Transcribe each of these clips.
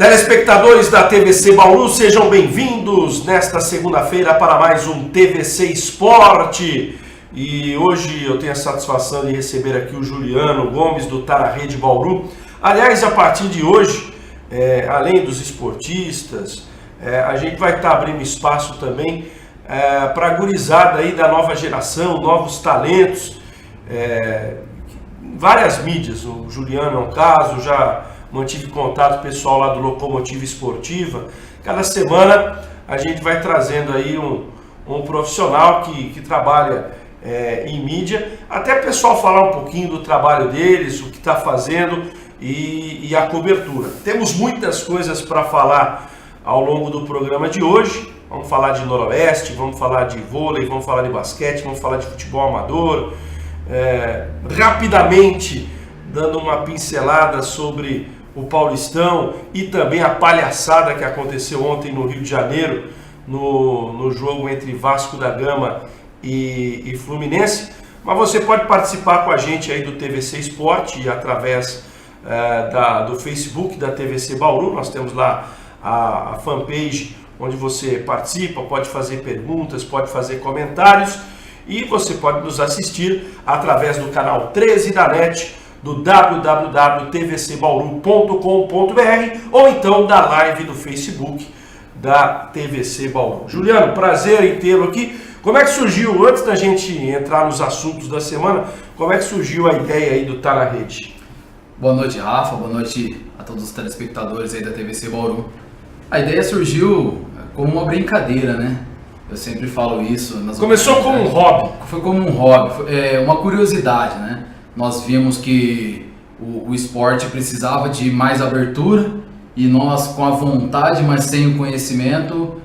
Telespectadores da TVC Bauru, sejam bem-vindos nesta segunda-feira para mais um TVC Esporte. E hoje eu tenho a satisfação de receber aqui o Juliano Gomes do Tá na Rede Bauru. Aliás, a partir de hoje, além dos esportistas, a gente vai estar abrindo espaço também para a gurizada aí da nova geração, novos talentos, várias mídias. O Juliano é um caso, já mantive contato pessoal lá do Locomotiva Esportiva. Cada semana a gente vai trazendo aí um profissional que trabalha em mídia, até o pessoal falar um pouquinho do trabalho deles, o que está fazendo e a cobertura. Temos muitas coisas para falar ao longo do programa de hoje. Vamos falar de Noroeste, vamos falar de vôlei, vamos falar de basquete, vamos falar de futebol amador. Rapidamente, dando uma pincelada sobre o Paulistão e também a palhaçada que aconteceu ontem no Rio de Janeiro, no jogo entre Vasco da Gama e Fluminense. Mas você pode participar com a gente aí do TVC Esporte através do Facebook da TVC Bauru. Nós temos lá a fanpage onde você participa, pode fazer perguntas, pode fazer comentários e você pode nos assistir através do canal 13 da NET, do www.tvcbauru.com.br ou então da live do Facebook da TVC Bauru. Juliano, prazer em tê-lo aqui. Como é que surgiu, antes da gente entrar nos assuntos da semana, como é que surgiu a ideia aí do Tá na Rede? Boa noite, Rafa. Boa noite a todos os telespectadores aí da TVC Bauru. A ideia surgiu como uma brincadeira, né? Eu sempre falo isso. Começou como um hobby. Foi como um hobby, uma curiosidade, né? Nós vimos que o esporte precisava de mais abertura e nós, com a vontade, mas sem o conhecimento,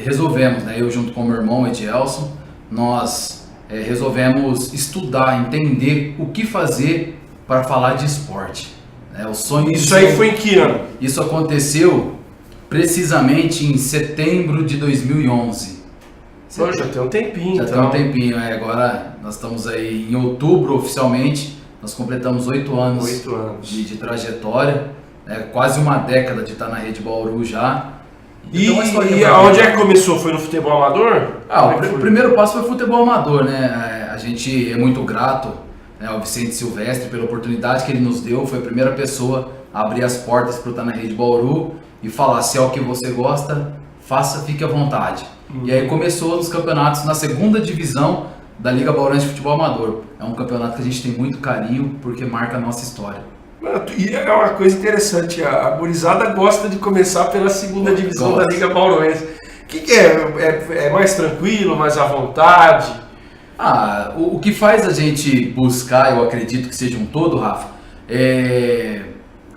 resolvemos, né? Eu junto com o meu irmão, Edielson, nós resolvemos estudar, entender o que fazer para falar de esporte. O sonho Isso aí foi em que ano? Isso aconteceu precisamente em setembro de 2011. Já tem um tempinho. Tem um tempinho, agora nós estamos aí em outubro oficialmente, nós completamos 8 anos de trajetória, quase uma década de estar na Rede Bauru já. E onde é que começou? Foi no futebol amador? O primeiro passo foi o futebol amador, né? A gente é muito grato, né, ao Vicente Silvestre pela oportunidade que ele nos deu, foi a primeira pessoa a abrir as portas para o Tá na Rede Bauru e falar: se é o que você gosta, faça, fique à vontade. E aí começou os campeonatos na segunda divisão da Liga Bauruense de Futebol Amador. É um campeonato que a gente tem muito carinho porque marca a nossa história. E é uma coisa interessante, a gurizada gosta de começar pela segunda divisão da Liga Bauruense. O que é mais tranquilo, mais à vontade? O que faz a gente buscar, eu acredito que seja um todo, Rafa, é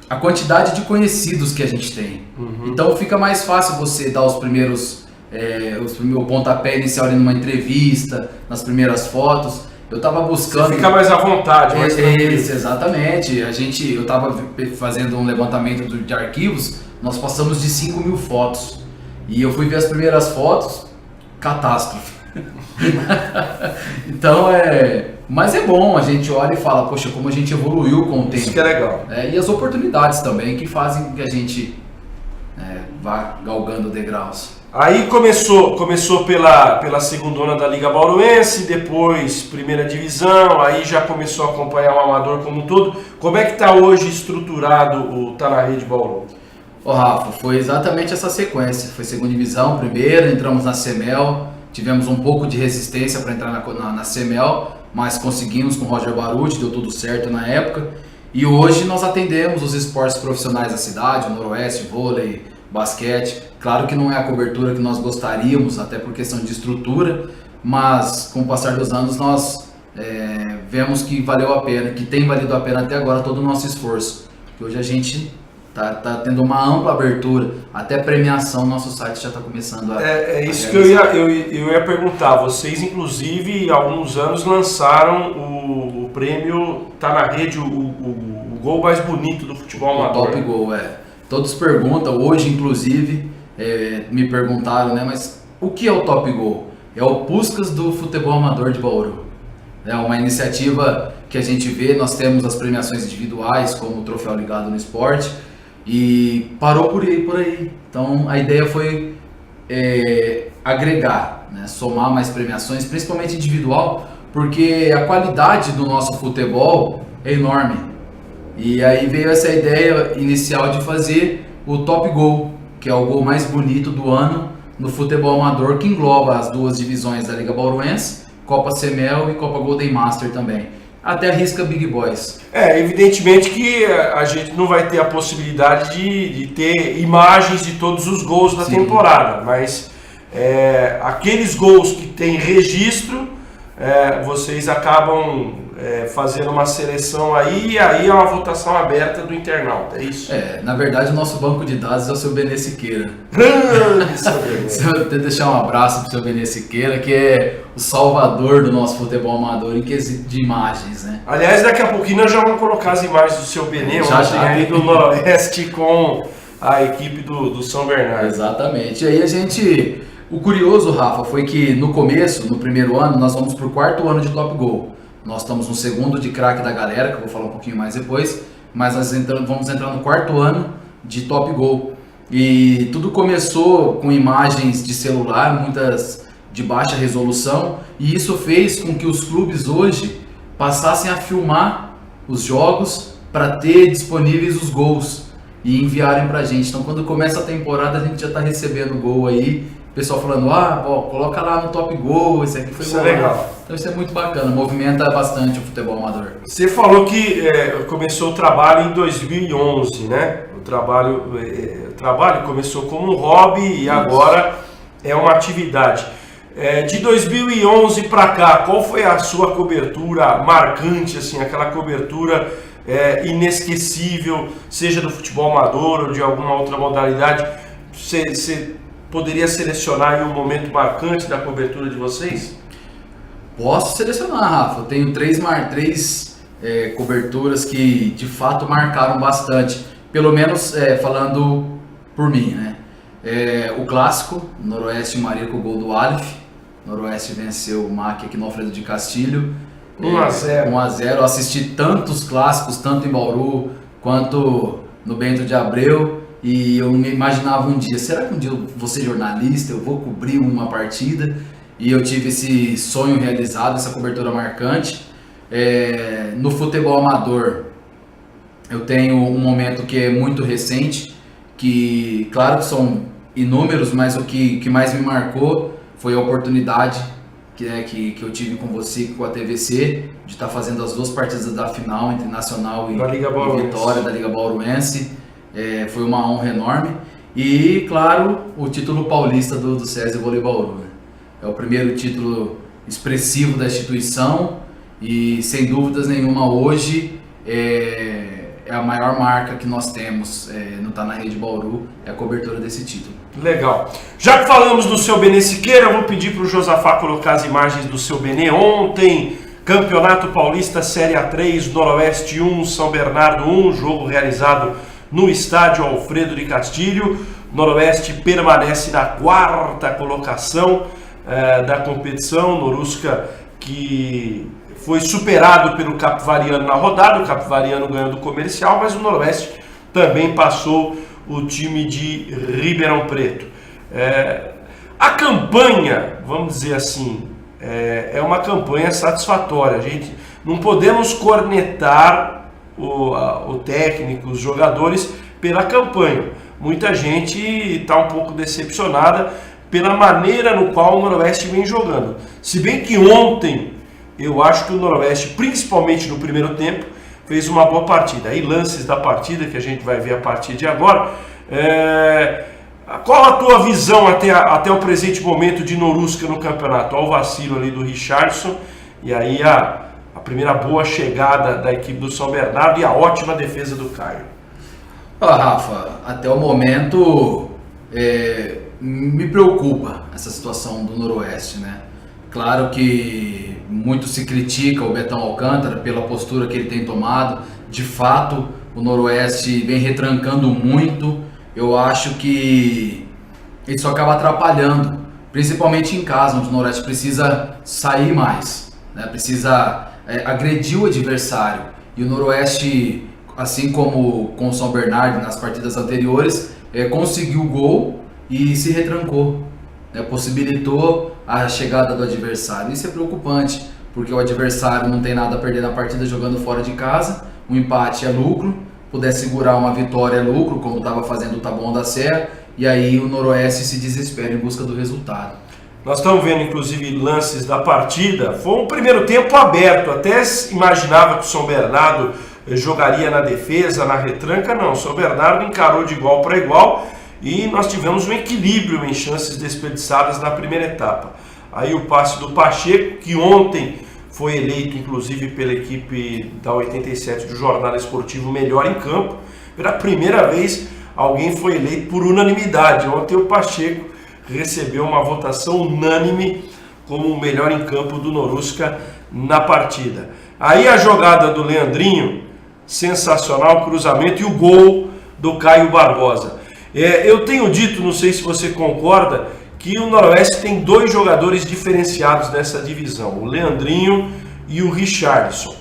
a quantidade de conhecidos que a gente tem. Então fica mais fácil você dar o pontapé inicial ali numa entrevista, nas primeiras fotos. Eu estava buscando... Você fica mais à vontade, mais tranquilo. Exatamente. Eu estava fazendo um levantamento de arquivos, nós passamos de 5.000 fotos. E eu fui ver as primeiras fotos, catástrofe. Então mas é bom, a gente olha e fala: poxa, como a gente evoluiu com o tempo. Isso que é legal. E as oportunidades também que fazem que a gente vá galgando degraus. Aí começou pela segundona da Liga Bauruense, depois primeira divisão, aí já começou a acompanhar o amador como um todo. Como é que está hoje estruturado o Tá na Rede Bauru? Rafa, foi exatamente essa sequência. Foi segunda divisão, primeira, entramos na CEMEL, tivemos um pouco de resistência para entrar na CEMEL, mas conseguimos com o Roger Baruch, deu tudo certo na época. E hoje nós atendemos os esportes profissionais da cidade, o Noroeste, vôlei, basquete. Claro que não é a cobertura que nós gostaríamos, até por questão de estrutura, mas com o passar dos anos nós vemos que valeu a pena, que tem valido a pena até agora todo o nosso esforço. Que hoje a gente tá tendo uma ampla abertura, até premiação, nosso site já está começando a... isso que eu ia perguntar. Vocês, inclusive, há alguns anos lançaram o prêmio Tá na Rede, o gol mais bonito do futebol amador. O Top Gol, Todos perguntam, hoje inclusive, me perguntaram, né, mas o que é o Top Gol? É o Puskás do futebol amador de Bauru. É uma iniciativa que a gente vê, nós temos as premiações individuais, como o Troféu Ligado no Esporte, e parou por aí. Então a ideia foi agregar, né? Somar mais premiações, principalmente individual, porque a qualidade do nosso futebol é enorme. E aí veio essa ideia inicial de fazer o Top Goal, que é o gol mais bonito do ano no futebol amador, que engloba as duas divisões da Liga Bauruense, Copa CMEL e Copa Golden Master também. Até arrisca Big Boys. Evidentemente que a gente não vai ter a possibilidade de ter imagens de todos os gols da temporada, mas aqueles gols que tem registro, vocês acabam fazendo uma seleção aí, e aí é uma votação aberta do internauta, é isso? Na verdade o nosso banco de dados é o seu Benê Siqueira. Vou deixar um abraço pro seu Benê Siqueira, que é o salvador do nosso futebol amador em quesito de imagens, né? Aliás, daqui a pouquinho nós já vamos colocar as imagens do seu Benê, ontem aí do Noroeste com a equipe do São Bernardo. Exatamente. E aí o curioso, Rafa, foi que no começo, no primeiro ano, nós vamos pro 4º ano de Top Goal. Nós estamos no 2º de craque da galera, que eu vou falar um pouquinho mais depois, mas nós vamos entrar no 4º ano de Top Goal. E tudo começou com imagens de celular, muitas de baixa resolução, e isso fez com que os clubes hoje passassem a filmar os jogos para ter disponíveis os gols e enviarem pra gente. Então quando começa a temporada a gente já está recebendo gol aí, o pessoal falando, coloca lá no Top Goal, esse aqui foi isso legal. Então isso é muito bacana, movimenta bastante o futebol amador. Você falou que começou o trabalho em 2011, né? O trabalho começou como um hobby e agora é uma atividade. De 2011 para cá, qual foi a sua cobertura marcante, assim, aquela cobertura inesquecível, seja do futebol amador ou de alguma outra modalidade? Você poderia selecionar aí um momento marcante da cobertura de vocês? Posso selecionar, Rafa. Eu tenho três coberturas que de fato marcaram bastante. Pelo menos falando por mim, né? O clássico, Noroeste e Maria com o gol do Aleph. Noroeste venceu o MAC aqui no Alfredo de Castilho. 1-0. 1-0. Eu assisti tantos clássicos, tanto em Bauru quanto no Bento de Abreu. E eu me imaginava um dia, será que um dia eu vou ser jornalista, eu vou cobrir uma partida? E eu tive esse sonho realizado, essa cobertura marcante. No futebol amador, eu tenho um momento que é muito recente, que claro que são inúmeros, mas o que mais me marcou foi a oportunidade que eu tive com você, com a TVC, de estar fazendo as duas partidas da final entre Nacional e Vitória da Liga Bauruense. Foi uma honra enorme. E, claro, o título paulista do César Vôlei Bauru, né? É o primeiro título expressivo da instituição e, sem dúvidas nenhuma, hoje é a maior marca que nós temos, não está na Rede Bauru, é a cobertura desse título. Legal. Já que falamos do seu Benê Siqueira, eu vou pedir para o Josafá colocar as imagens do seu Benê. Ontem, Campeonato Paulista Série A3, Noroeste 1, São Bernardo 1, jogo realizado no estádio Alfredo de Castilho. Noroeste permanece na 4ª colocação da competição. Norusca, que foi superado pelo Capivariano na rodada, o Capivariano ganhou do Comercial, mas o Noroeste também passou o time de Ribeirão Preto. A campanha, vamos dizer assim, é uma campanha satisfatória. A gente não podemos cornetar o técnico, os jogadores pela campanha. Muita gente está um pouco decepcionada pela maneira no qual o Noroeste vem jogando. Se bem que ontem eu acho que o Noroeste, principalmente no primeiro tempo, fez uma boa partida. Aí lances da partida que a gente vai ver a partir de agora. Qual a tua visão até o presente momento de Norusca no campeonato? Olha o vacilo ali do Richardson e aí a primeira boa chegada da equipe do São Bernardo e a ótima defesa do Caio. Rafa, até o momento me preocupa essa situação do Noroeste, né? Claro que muito se critica o Betão Alcântara pela postura que ele tem tomado. De fato, o Noroeste vem retrancando muito. Eu acho que isso acaba atrapalhando, principalmente em casa, onde o Noroeste precisa sair mais, né? Precisa agredir o adversário. E o Noroeste, assim como com o São Bernardo nas partidas anteriores, conseguiu o gol e se retrancou, possibilitou a chegada do adversário. Isso é preocupante, porque o adversário não tem nada a perder na partida jogando fora de casa, um empate é lucro, puder segurar uma vitória é lucro, como estava fazendo o Taboão da Serra, e aí o Noroeste se desespera em busca do resultado. Nós estamos vendo, inclusive, lances da partida. Foi um primeiro tempo aberto. Até imaginava que o São Bernardo jogaria na defesa, na retranca. Não, o São Bernardo encarou de igual para igual e nós tivemos um equilíbrio em chances desperdiçadas na primeira etapa. Aí o passe do Pacheco, que ontem foi eleito, inclusive, pela equipe da 87 do Jornal Esportivo melhor em campo. Pela primeira vez, alguém foi eleito por unanimidade. Ontem o Pacheco recebeu uma votação unânime como o melhor em campo do Norusca na partida. Aí a jogada do Leandrinho, sensacional, cruzamento, e o gol do Caio Barbosa. Eu tenho dito, não sei se você concorda, que o Noroeste tem dois jogadores diferenciados nessa divisão, o Leandrinho e o Richarlison.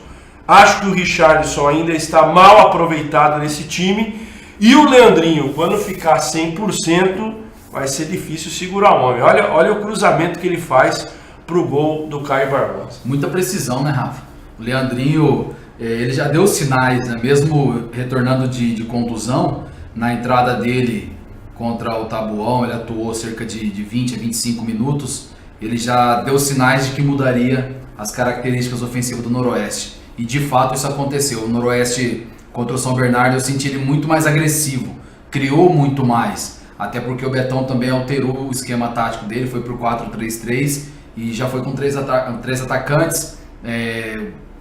Acho que o Richarlison ainda está mal aproveitado nesse time, e o Leandrinho, quando ficar 100%, vai ser difícil segurar o homem. Olha o cruzamento que ele faz pro gol do Caio Barbosa. Muita precisão, né, Rafa? O Leandrinho, ele já deu sinais, né? Mesmo retornando de contusão, na entrada dele contra o Taboão, ele atuou cerca de 20 a 25 minutos, ele já deu sinais de que mudaria as características ofensivas do Noroeste. E de fato isso aconteceu. O Noroeste contra o São Bernardo eu senti ele muito mais agressivo, criou muito mais. Até porque o Betão também alterou o esquema tático dele, foi para o 4-3-3 e já foi com três atacantes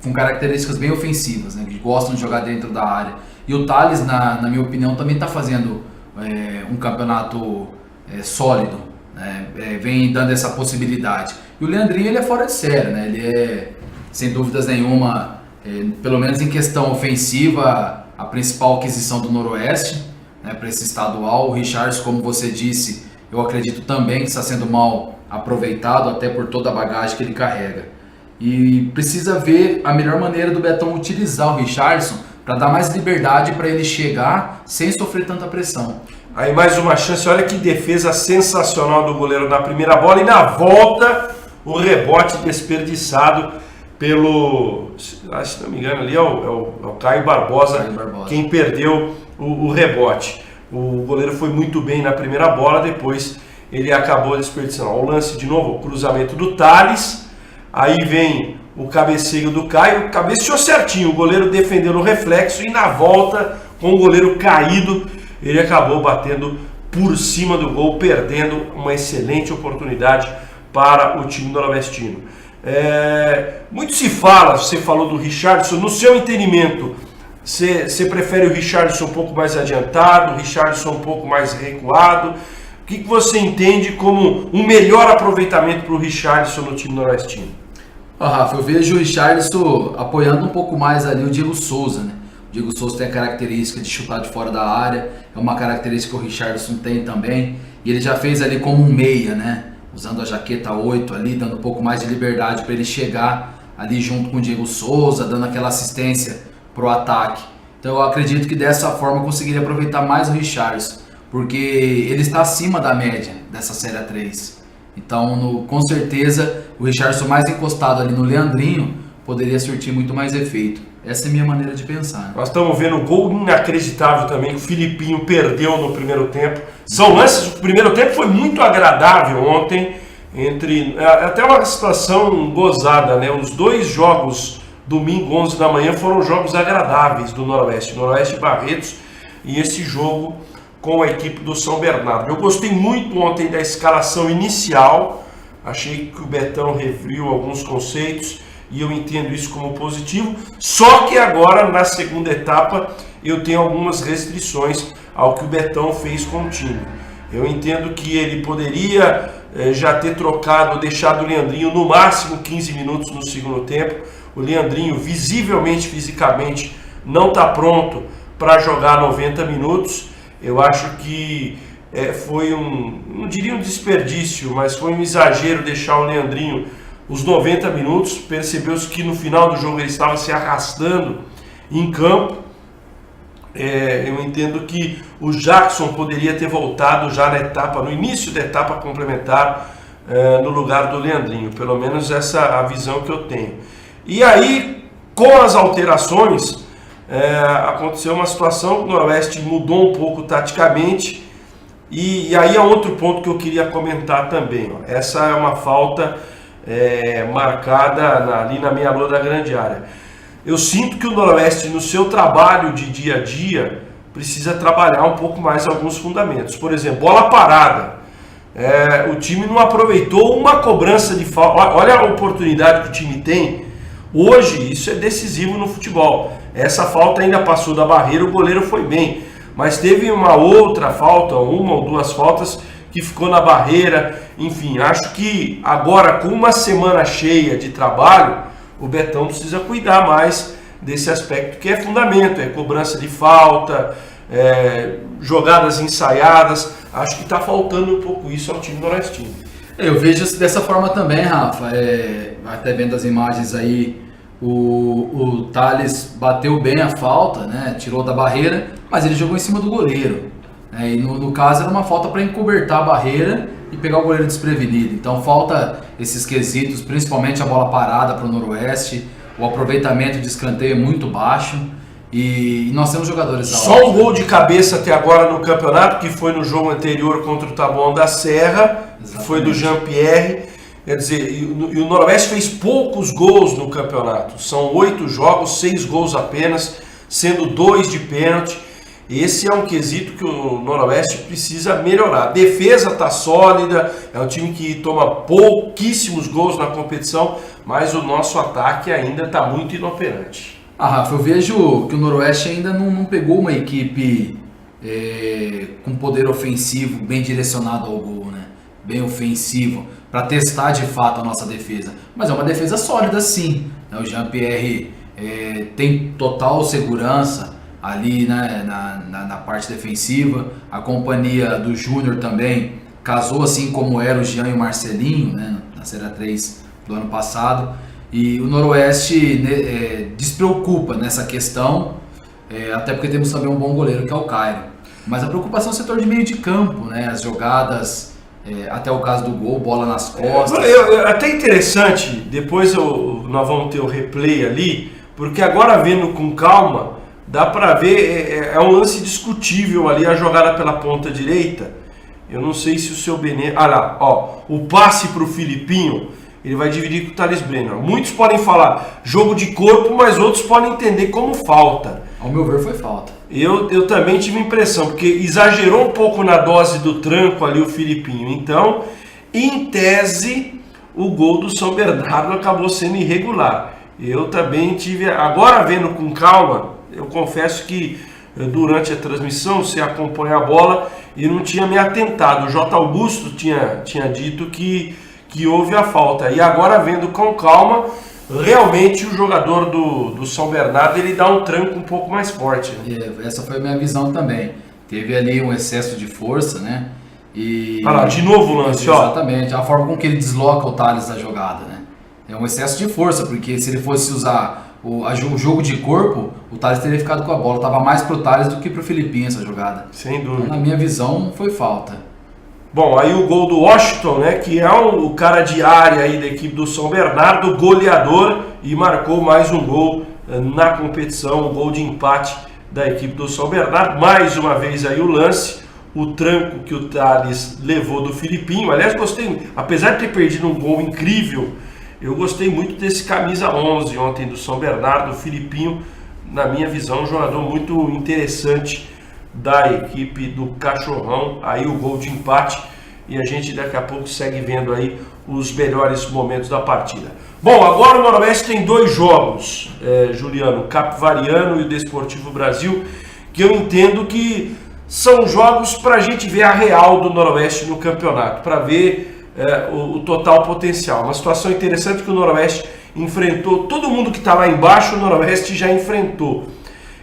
com características bem ofensivas, né, que gostam de jogar dentro da área. E o Thales, na minha opinião, também está fazendo um campeonato sólido, né, vem dando essa possibilidade. E o Leandrinho, ele é fora de série, né, ele é, sem dúvidas nenhuma, pelo menos em questão ofensiva, a principal aquisição do Noroeste, para esse estadual. O Richards, como você disse, eu acredito também que está sendo mal aproveitado, até por toda a bagagem que ele carrega. E precisa ver a melhor maneira do Betão utilizar o Richardson para dar mais liberdade para ele chegar sem sofrer tanta pressão. Aí mais uma chance, olha que defesa sensacional do goleiro na primeira bola, e na volta o rebote desperdiçado pelo, se não me engano ali é o Caio Barbosa, quem perdeu o rebote. O goleiro foi muito bem na primeira bola, depois ele acabou desperdiçando. O lance de novo, o cruzamento do Thales, aí vem o cabeceio do Caio, cabeceou certinho, o goleiro defendeu no reflexo, e na volta, com o goleiro caído, ele acabou batendo por cima do gol, perdendo uma excelente oportunidade para o time noroestino. Muito se fala, você falou do Richardson, no seu entendimento, você prefere o Richardson um pouco mais adiantado, o Richardson um pouco mais recuado? O que você entende como um melhor aproveitamento para o Richardson no time noroestino? Rafa, eu vejo o Richardson apoiando um pouco mais ali o Diego Souza, né? O Diego Souza tem a característica de chutar de fora da área, é uma característica que o Richardson tem também, e ele já fez ali como um meia, né? Usando a jaqueta 8 ali, dando um pouco mais de liberdade para ele chegar ali junto com o Diego Souza, dando aquela assistência pro ataque. Então eu acredito que dessa forma eu conseguiria aproveitar mais o Richardson, porque ele está acima da média dessa Série A3. Então, com certeza, o Richardson mais encostado ali no Leandrinho poderia surtir muito mais efeito. Essa é a minha maneira de pensar. Né? Nós estamos vendo um gol inacreditável também que o Filipinho perdeu no primeiro tempo. São lances, o primeiro tempo foi muito agradável ontem, até uma situação gozada, né? Os dois jogos, domingo 11 da manhã, foram jogos agradáveis do Noroeste. Noroeste Barretos e esse jogo com a equipe do São Bernardo. Eu gostei muito ontem da escalação inicial, achei que o Betão reviu alguns conceitos e eu entendo isso como positivo, só que agora na segunda etapa eu tenho algumas restrições ao que o Betão fez com o time. Eu entendo que ele poderia já ter trocado, deixado o Leandrinho no máximo 15 minutos no segundo tempo. O Leandrinho visivelmente, fisicamente, não está pronto para jogar 90 minutos. Eu acho que foi não diria um desperdício, mas foi um exagero deixar o Leandrinho os 90 minutos. Percebeu-se que no final do jogo ele estava se arrastando em campo. eu entendo que o Jackson poderia ter voltado já no início da etapa complementar, no lugar do Leandrinho. Pelo menos essa é a visão que eu tenho. E aí, com as alterações, aconteceu uma situação que o Noroeste mudou um pouco taticamente. E aí é outro ponto que eu queria comentar também. Essa é uma falta marcada ali na meia-lua da grande área. Eu sinto que o Noroeste, no seu trabalho de dia a dia, precisa trabalhar um pouco mais alguns fundamentos. Por exemplo, bola parada. O time não aproveitou uma cobrança de falta. Olha a oportunidade que o time tem. Hoje, isso é decisivo no futebol. Essa falta ainda passou da barreira, o goleiro foi bem. Mas teve uma outra falta, uma ou duas faltas, que ficou na barreira. Enfim, acho que agora, com uma semana cheia de trabalho, o Betão precisa cuidar mais desse aspecto que é fundamento, cobrança de falta, jogadas ensaiadas. Acho que está faltando um pouco isso ao time noroestino. Eu vejo dessa forma também, Rafa. Até vendo as imagens aí, o Thales bateu bem a falta, né? Tirou da barreira, mas ele jogou em cima do goleiro. E no caso era uma falta para encobertar a barreira e pegar o goleiro desprevenido. Então falta esses quesitos, principalmente a bola parada para o Noroeste, o aproveitamento de escanteio é muito baixo e nós temos jogadores da Só um gol de cabeça até agora no campeonato, que foi no jogo anterior contra o Taboão da Serra. Exatamente. Que foi do Jean-Pierre. Quer dizer, e o Noroeste fez poucos gols no campeonato. São 8 jogos, 6 gols apenas, sendo 2 de pênalti. Esse é um quesito que o Noroeste precisa melhorar. A defesa está sólida, é um time que toma pouquíssimos gols na competição, mas o nosso ataque ainda está muito inoperante. Rafa, eu vejo que o Noroeste ainda não pegou uma equipe com poder ofensivo bem direcionado ao gol, né? Bem ofensivo, para testar de fato a nossa defesa. Mas é uma defesa sólida sim. O Jean-Pierre tem total segurança ali, né, na parte defensiva. A companhia do Júnior também casou, assim como era o Jean e o Marcelinho, né, na Série A3 do ano passado. E o Noroeste despreocupa nessa questão, até porque temos também um bom goleiro que é o Cairo. Mas a preocupação é o setor de meio de campo, né, as jogadas, até o caso do gol, bola nas costas. Até interessante, depois nós vamos ter o replay ali, porque agora vendo com calma, dá para ver, é um lance discutível ali, a jogada pela ponta direita. Eu não sei se o seu Benê... lá, o passe para o Filipinho, ele vai dividir com o Thales Brenner. Muitos podem falar jogo de corpo, mas outros podem entender como falta. Ao meu ver, foi falta. Eu também tive impressão, porque exagerou um pouco na dose do tranco ali o Filipinho. Então, em tese, o gol do São Bernardo acabou sendo irregular. Eu também tive... Agora, vendo com calma, eu confesso que durante a transmissão você acompanha a bola e não tinha me atentado. O J. Augusto tinha dito que houve a falta. E agora, vendo com calma, realmente o jogador do São Bernardo ele dá um tranco um pouco mais forte. Né? Essa foi a minha visão também. Teve ali um excesso de força, né? Olha lá, de novo o lance, exatamente, a forma com que ele desloca o Thales da jogada, né? É um excesso de força, porque se ele fosse usar o jogo de corpo, o Thales teria ficado com a bola. Tava mais pro Thales do que pro Filipinho essa jogada. Sem dúvida. Então, na minha visão, foi falta. Bom, aí o gol do Washington, né, que é o cara de área aí da equipe do São Bernardo, goleador, e marcou mais um gol na competição, um gol de empate da equipe do São Bernardo. Mais uma vez aí o lance, o tranco que o Thales levou do Filipinho. Aliás, gostei, apesar de ter perdido um gol incrível, eu gostei muito desse camisa 11 ontem do São Bernardo. O Filipinho, na minha visão, um jogador muito interessante da equipe do Cachorrão. Aí o gol de empate e a gente daqui a pouco segue vendo aí os melhores momentos da partida. Bom, agora o Noroeste tem 2 jogos, Juliano, o Capivariano e o Desportivo Brasil, que eu entendo que são jogos para a gente ver a real do Noroeste no campeonato, para ver o total potencial. Uma situação interessante que o Noroeste enfrentou, todo mundo que está lá embaixo, o Noroeste já enfrentou.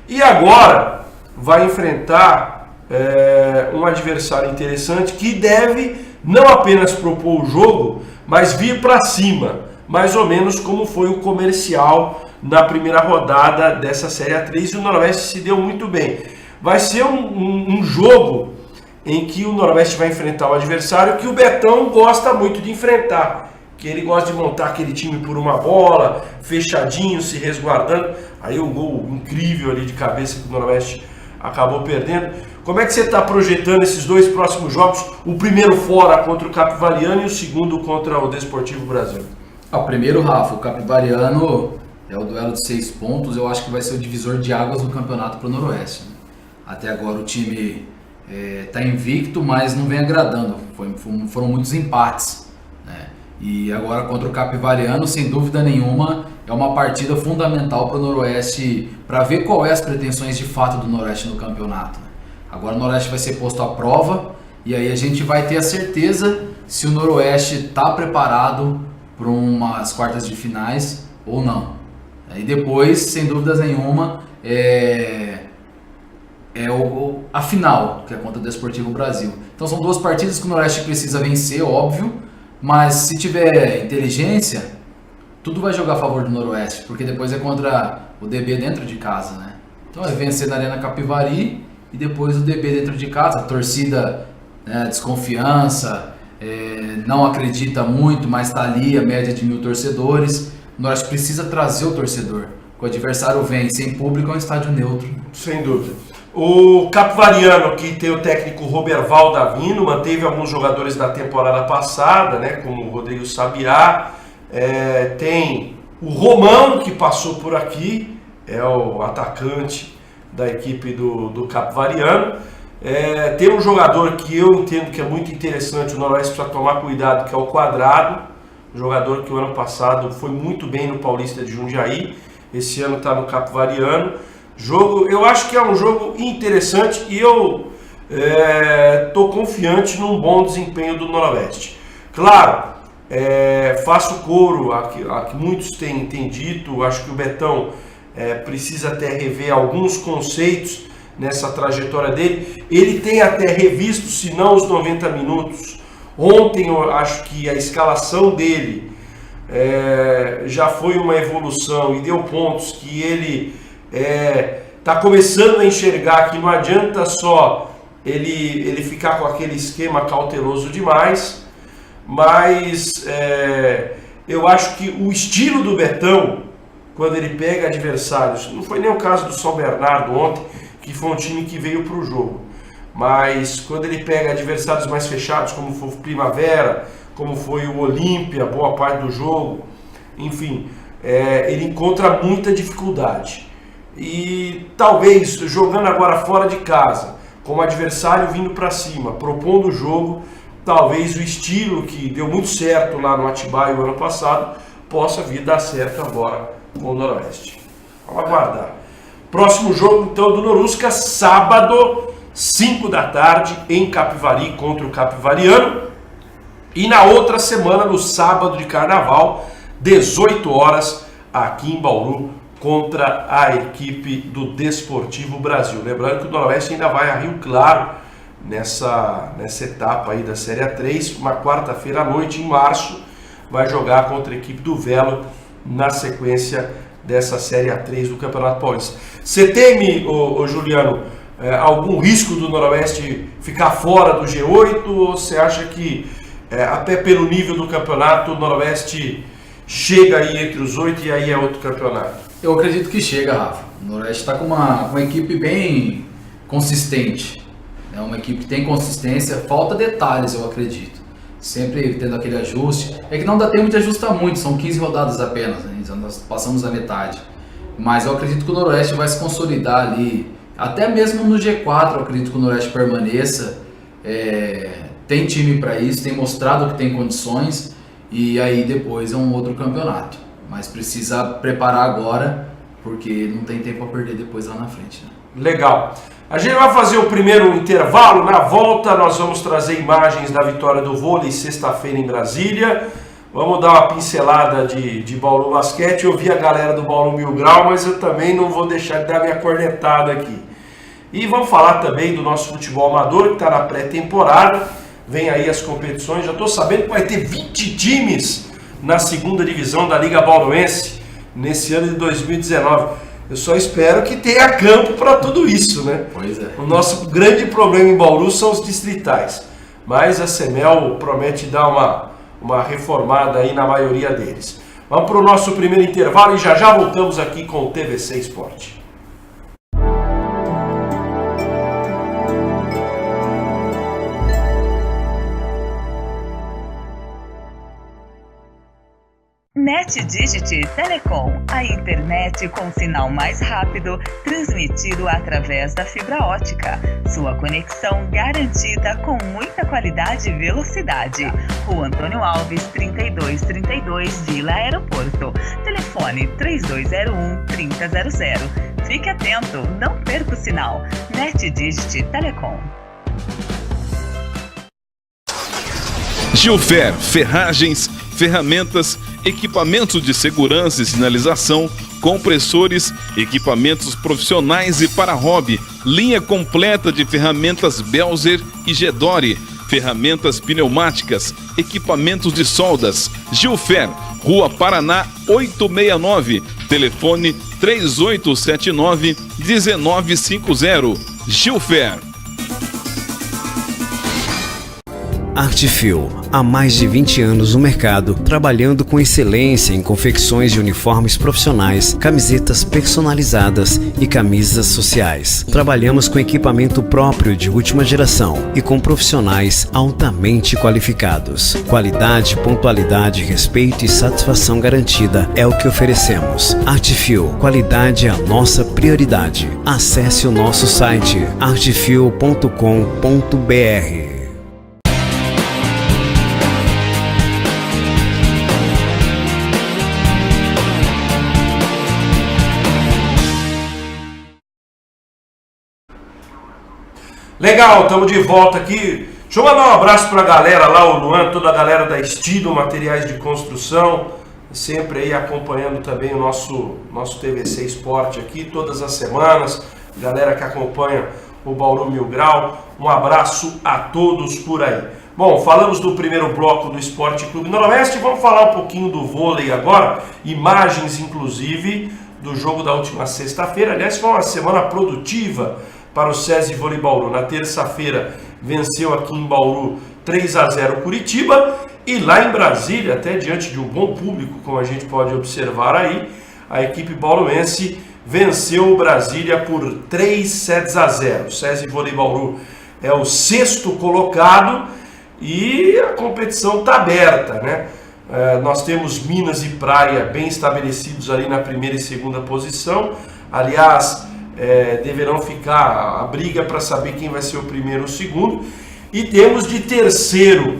E agora vai enfrentar um adversário interessante que deve não apenas propor o jogo, mas vir para cima, mais ou menos como foi o Comercial na primeira rodada dessa Série A3, e o Noroeste se deu muito bem. vai ser um jogo em que o Noroeste vai enfrentar o adversário que o Betão gosta muito de enfrentar, que ele gosta de montar aquele time por uma bola, fechadinho, se resguardando. Aí o gol incrível ali de cabeça que o Noroeste acabou perdendo. Como é que você está projetando esses dois próximos jogos? O primeiro fora contra o Capivariano e o segundo contra o Desportivo Brasil. Primeiro, Rafa, o Capivariano é o duelo de 6 pontos. Eu acho que vai ser o divisor de águas no campeonato para o Noroeste. Até agora o time está invicto, mas não vem agradando. Foram muitos empates, né? E agora contra o Capivariano, sem dúvida nenhuma, é uma partida fundamental para o Noroeste, para ver qual é as pretensões de fato do Noroeste no campeonato. Agora o Noroeste vai ser posto à prova e aí a gente vai ter a certeza se o Noroeste está preparado para umas quartas de finais ou não. Aí depois, sem dúvidas nenhuma, a final, que é contra o Desportivo Brasil. Então são duas partidas que o Noroeste precisa vencer, óbvio, mas se tiver inteligência, tudo vai jogar a favor do Noroeste, porque depois é contra o DB dentro de casa, né? Então é vencer na Arena Capivari e depois o DB dentro de casa. A torcida, né, desconfiança, não acredita muito, mas está ali a média de 1.000 torcedores. O Noroeste precisa trazer o torcedor. O adversário vem sem público, é um estádio neutro. Sem dúvida. O Capivariano, que tem o técnico Roberval Davino, manteve alguns jogadores da temporada passada, né, como o Rodrigo Sabiá. Tem o Romão, que passou por aqui, é o atacante da equipe do Capivariano. Tem um jogador que eu entendo que é muito interessante, o Noroeste precisa tomar cuidado, que é o Quadrado, um jogador que o ano passado foi muito bem no Paulista de Jundiaí, esse ano está no Capivariano. Eu acho que é um jogo interessante e eu estou confiante num bom desempenho do Noroeste. Claro, faço coro a que muitos têm dito, acho que o Betão precisa até rever alguns conceitos nessa trajetória dele. Ele tem até revisto, se não os 90 minutos. Ontem eu acho que a escalação dele já foi uma evolução e deu pontos que ele está começando a enxergar que não adianta só ele ficar com aquele esquema cauteloso demais, mas eu acho que o estilo do Betão, quando ele pega adversários, não foi nem o caso do São Bernardo ontem, que foi um time que veio para o jogo, mas quando ele pega adversários mais fechados, como foi o Primavera, como foi o Olímpia, boa parte do jogo, enfim, ele encontra muita dificuldade. E talvez jogando agora fora de casa, com o adversário vindo para cima, propondo o jogo, talvez o estilo que deu muito certo lá no Atibaia o ano passado possa vir dar certo agora com o Noroeste. Vamos aguardar. Próximo jogo então do Norusca, sábado, 5 da tarde, em Capivari contra o Capivariano. E na outra semana, no sábado de Carnaval, 18 horas, aqui em Bauru, contra a equipe do Desportivo Brasil. Lembrando que o Noroeste ainda vai a Rio Claro nessa etapa aí da Série A3, uma quarta-feira à noite, em março, vai jogar contra a equipe do Velo na sequência dessa Série A3 do Campeonato Paulista. Você teme, Juliano, algum risco do Noroeste ficar fora do G8, ou você acha que até pelo nível do campeonato o Noroeste chega aí entre os 8 e aí é outro campeonato? Eu acredito que chega, Rafa. O Noroeste está com uma equipe bem consistente. É uma equipe que tem consistência, falta detalhes, eu acredito. Sempre tendo aquele ajuste. É que não dá tempo de ajustar muito, são 15 rodadas apenas, né? Nós passamos a metade. Mas eu acredito que o Noroeste vai se consolidar ali. Até mesmo no G4 eu acredito que o Noroeste permaneça. Tem time para isso, tem mostrado que tem condições. E aí depois é um outro campeonato. Mas precisa preparar agora, porque não tem tempo a perder depois lá na frente, né? Legal. A gente vai fazer o primeiro intervalo. Na volta nós vamos trazer imagens da vitória do vôlei sexta-feira em Brasília. Vamos dar uma pincelada de Bauru Basquete. Eu vi a galera do Bauru Mil Grau, mas eu também não vou deixar de dar minha cornetada aqui. E vamos falar também do nosso futebol amador, que está na pré-temporada. Vem aí as competições. Já estou sabendo que vai ter 20 times na segunda divisão da Liga Bauruense nesse ano de 2019. Eu só espero que tenha campo para tudo isso, né? Pois é. O nosso grande problema em Bauru são os distritais, mas a CEMEL promete dar uma reformada aí na maioria deles. Vamos para o nosso primeiro intervalo e já voltamos aqui com o TVC Esporte. NetDigit Telecom, a internet com sinal mais rápido, transmitido através da fibra ótica. Sua conexão garantida com muita qualidade e velocidade. Rua Antônio Alves, 3232, Vila Aeroporto. Telefone 3201-3000. Fique atento, não perca o sinal. NetDigit Telecom. Gilfer, ferragens, ferramentas, equipamentos de segurança e sinalização, compressores, equipamentos profissionais e para hobby, linha completa de ferramentas Belzer e Gedore, ferramentas pneumáticas, equipamentos de soldas. Gilfer, Rua Paraná 869, telefone 3879-1950. Gilfer. Artfil, há mais de 20 anos no mercado, trabalhando com excelência em confecções de uniformes profissionais, camisetas personalizadas e camisas sociais. Trabalhamos com equipamento próprio de última geração e com profissionais altamente qualificados. Qualidade, pontualidade, respeito e satisfação garantida é o que oferecemos. Artfil, qualidade é a nossa prioridade. Acesse o nosso site artfil.com.br. Legal, estamos de volta aqui. Deixa eu mandar um abraço para a galera lá, o Luan, toda a galera da Estilo Materiais de Construção, sempre aí acompanhando também o nosso TVC Esporte aqui, todas as semanas, galera que acompanha o Bauru Mil Grau, um abraço a todos por aí. Bom, falamos do primeiro bloco do Esporte Clube Noroeste, vamos falar um pouquinho do vôlei agora, imagens inclusive do jogo da última sexta-feira. Aliás, foi uma semana produtiva para o SESI Vôlei Bauru. Na terça-feira venceu aqui em Bauru 3-0 Curitiba e lá em Brasília, até diante de um bom público, como a gente pode observar aí, a equipe bauruense venceu o Brasília por 3-0. O SESI Vôlei Bauru é o 6º colocado e a competição está aberta, né? Nós temos Minas e Praia bem estabelecidos ali na primeira e segunda posição. Aliás, deverão ficar a briga para saber quem vai ser o primeiro ou o segundo. E temos de terceiro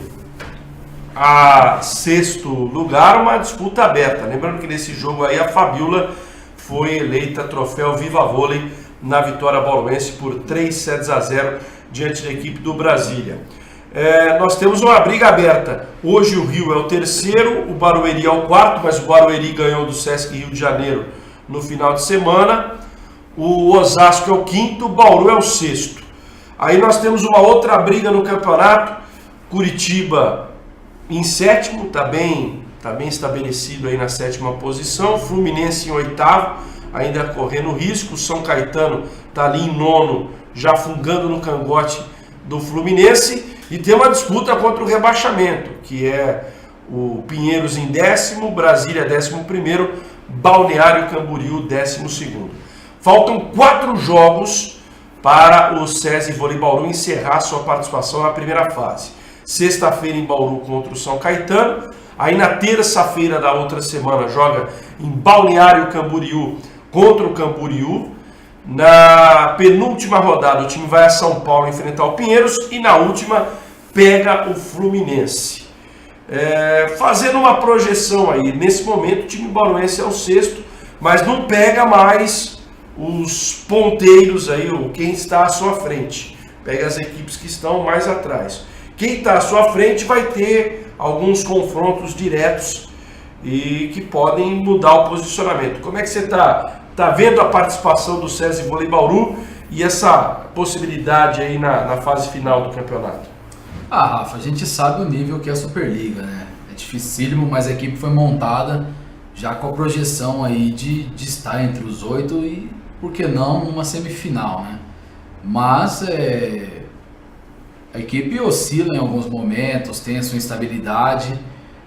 a 6º lugar uma disputa aberta. Lembrando que nesse jogo aí a Fabiola foi eleita troféu Viva Vôlei na vitória bauruense por 3-0 diante da equipe do Brasília. Nós temos uma briga aberta. Hoje o Rio é o terceiro, o Barueri é o quarto, mas o Barueri ganhou do Sesc Rio de Janeiro no final de semana. O Osasco é o quinto, o Bauru é o 6º. Aí nós temos uma outra briga no campeonato. Curitiba em 7º, está bem estabelecido aí na 7ª posição. Fluminense em 8º, ainda correndo risco. São Caetano está ali em 9º, já fungando no cangote do Fluminense. E tem uma disputa contra o rebaixamento, que é o Pinheiros em 10º, Brasília 11º, Balneário Camboriú 12º. Faltam 4 jogos para o SESI Vôlei Bauru encerrar sua participação na primeira fase. Sexta-feira em Bauru contra o São Caetano. Aí na terça-feira da outra semana joga em Balneário Camboriú contra o Camboriú. Na penúltima rodada o time vai a São Paulo enfrentar o Pinheiros e na última pega o Fluminense. Fazendo uma projeção aí, nesse momento o time bauruense é o 6º, mas não pega mais os ponteiros aí, ou quem está à sua frente. Pega as equipes que estão mais atrás. Quem está à sua frente vai ter alguns confrontos diretos e que podem mudar o posicionamento. Como é que você está vendo a participação do SESI Vôlei Bauru e essa possibilidade aí na fase final do campeonato? Rafa, a gente sabe o nível que é a Superliga, né? É dificílimo, mas a equipe foi montada já com a projeção aí de estar entre os 8 e, por que não, numa semifinal, né? Mas a equipe oscila em alguns momentos, tem a sua instabilidade,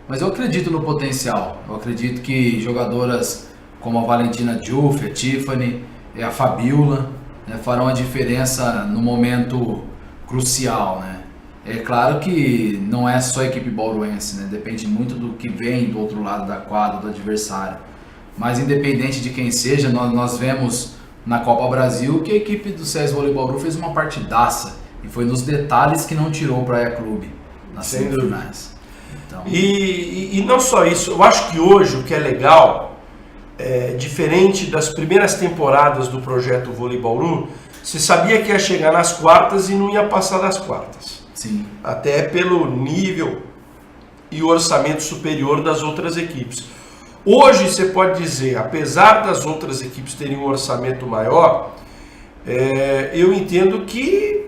mas eu acredito no potencial. Eu acredito que jogadoras como a Valentina Giuffi, a Tiffany, a Fabiola, né, farão a diferença no momento crucial, né? É claro que não é só a equipe bauruense, né? Depende muito do que vem do outro lado da quadra, do adversário. Mas independente de quem seja, nós vemos na Copa Brasil que a equipe do SESI Vôlei Bauru fez uma partidaça. E foi nos detalhes que não tirou o Praia Clube nas semifinais. Então... E não só isso, eu acho que hoje o que é legal, diferente das primeiras temporadas do projeto Vôlei Bauru, você sabia que ia chegar nas quartas e não ia passar das quartas. Sim. Até pelo nível e o orçamento superior das outras equipes. Hoje você pode dizer, apesar das outras equipes terem um orçamento maior, eu entendo que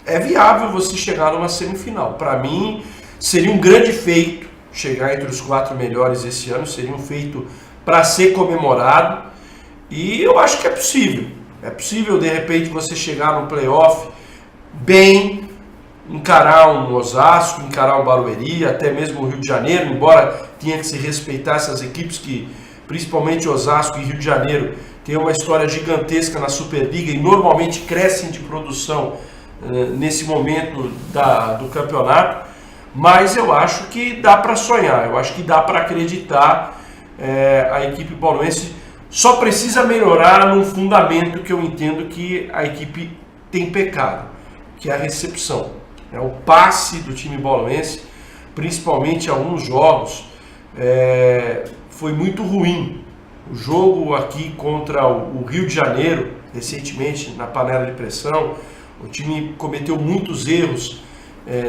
é viável você chegar numa semifinal. Para mim, seria um grande feito chegar entre os 4 melhores esse ano, seria um feito para ser comemorado, e eu acho que é possível. É possível, de repente, você chegar no playoff bem, encarar um Osasco, encarar um Barueri, até mesmo o Rio de Janeiro, embora tenha que se respeitar essas equipes que, principalmente Osasco e Rio de Janeiro, têm uma história gigantesca na Superliga e normalmente crescem de produção nesse momento do campeonato, mas eu acho que dá para sonhar, eu acho que dá para acreditar. A equipe bauruense só precisa melhorar num fundamento que eu entendo que a equipe tem pecado, que é a recepção. O passe do time bauruense, principalmente em alguns jogos, foi muito ruim. O jogo aqui contra o Rio de Janeiro, recentemente, na panela de pressão, o time cometeu muitos erros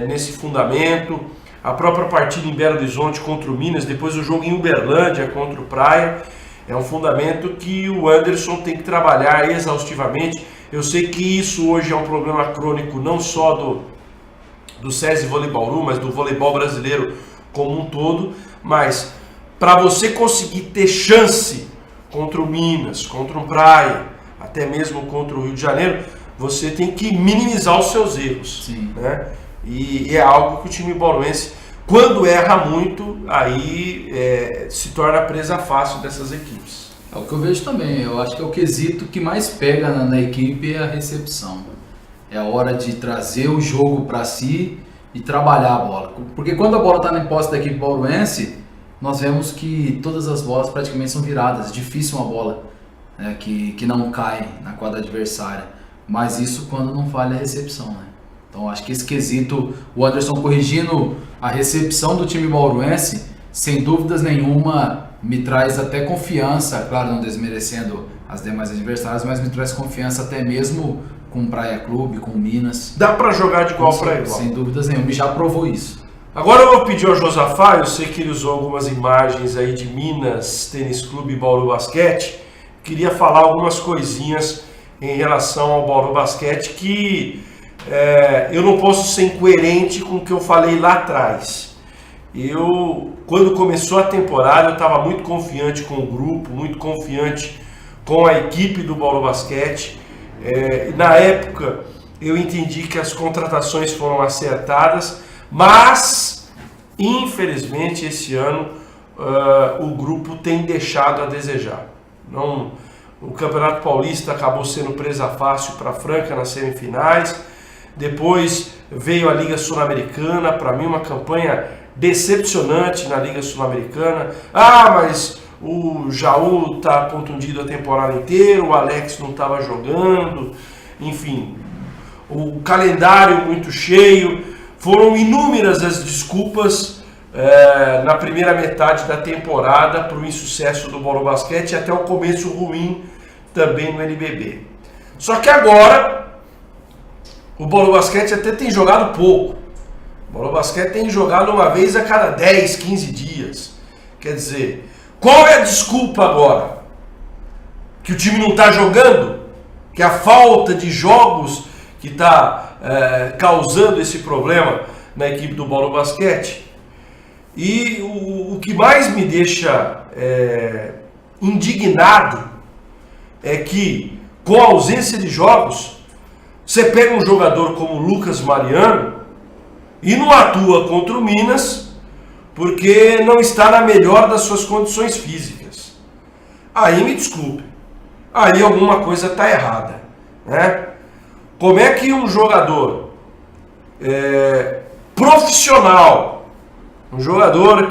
nesse fundamento. A própria partida em Belo Horizonte contra o Minas, depois o jogo em Uberlândia contra o Praia, é um fundamento que o Anderson tem que trabalhar exaustivamente. Eu sei que isso hoje é um problema crônico não só do SESI Vôlei Bauru, mas do voleibol brasileiro como um todo. Mas para você conseguir ter chance contra o Minas, contra o Praia, até mesmo contra o Rio de Janeiro, você tem que minimizar os seus erros. Sim. Né? E é algo que o time bauruense, quando erra muito, aí se torna presa fácil dessas equipes. É o que eu vejo também. Eu acho que é o quesito que mais pega na equipe é a recepção. É a hora de trazer o jogo para si e trabalhar a bola. Porque quando a bola está na posse da equipe bauruense, nós vemos que todas as bolas praticamente são viradas. Difícil uma bola que não cai na quadra adversária. Mas isso quando não falha a recepção, né? Então acho que esse quesito, o Anderson corrigindo a recepção do time bauruense, sem dúvidas nenhuma, me traz até confiança, claro, não desmerecendo as demais adversárias, mas me traz confiança até mesmo com o Praia Clube, com o Minas. Dá para jogar de igual para igual. Sem dúvidas nenhuma, já provou isso. Agora eu vou pedir ao Josafá, eu sei que ele usou algumas imagens aí de Minas Tênis Clube e Bauru Basquete, queria falar algumas coisinhas em relação ao Bauru Basquete que eu não posso ser incoerente com o que eu falei lá atrás. Quando começou a temporada, eu estava muito confiante com o grupo, muito confiante com a equipe do Bauru Basquete. Na época, eu entendi que as contratações foram acertadas, mas, infelizmente, esse ano o grupo tem deixado a desejar. O Campeonato Paulista acabou sendo presa fácil para a Franca nas semifinais. Depois veio a Liga Sul-Americana, para mim uma campanha decepcionante na Liga Sul-Americana. Mas o Jaú está contundido a temporada inteira, o Alex não estava jogando, enfim, o calendário muito cheio. Foram inúmeras as desculpas na primeira metade da temporada para o insucesso do Bauru Basquete e até o começo ruim também no NBB. Só que agora o Bauru Basquete até tem jogado pouco. O Bauru Basquete tem jogado uma vez a cada 10, 15 dias. Quer dizer, qual é a desculpa agora? Que o time não está jogando? Que a falta de jogos que está causando esse problema na equipe do Bauru Basquete? E o que mais me deixa indignado é que, com a ausência de jogos, você pega um jogador como o Lucas Mariano e não atua contra o Minas porque não está na melhor das suas condições físicas. Aí me desculpe, aí alguma coisa está errada, né? Como é que um jogador profissional, um jogador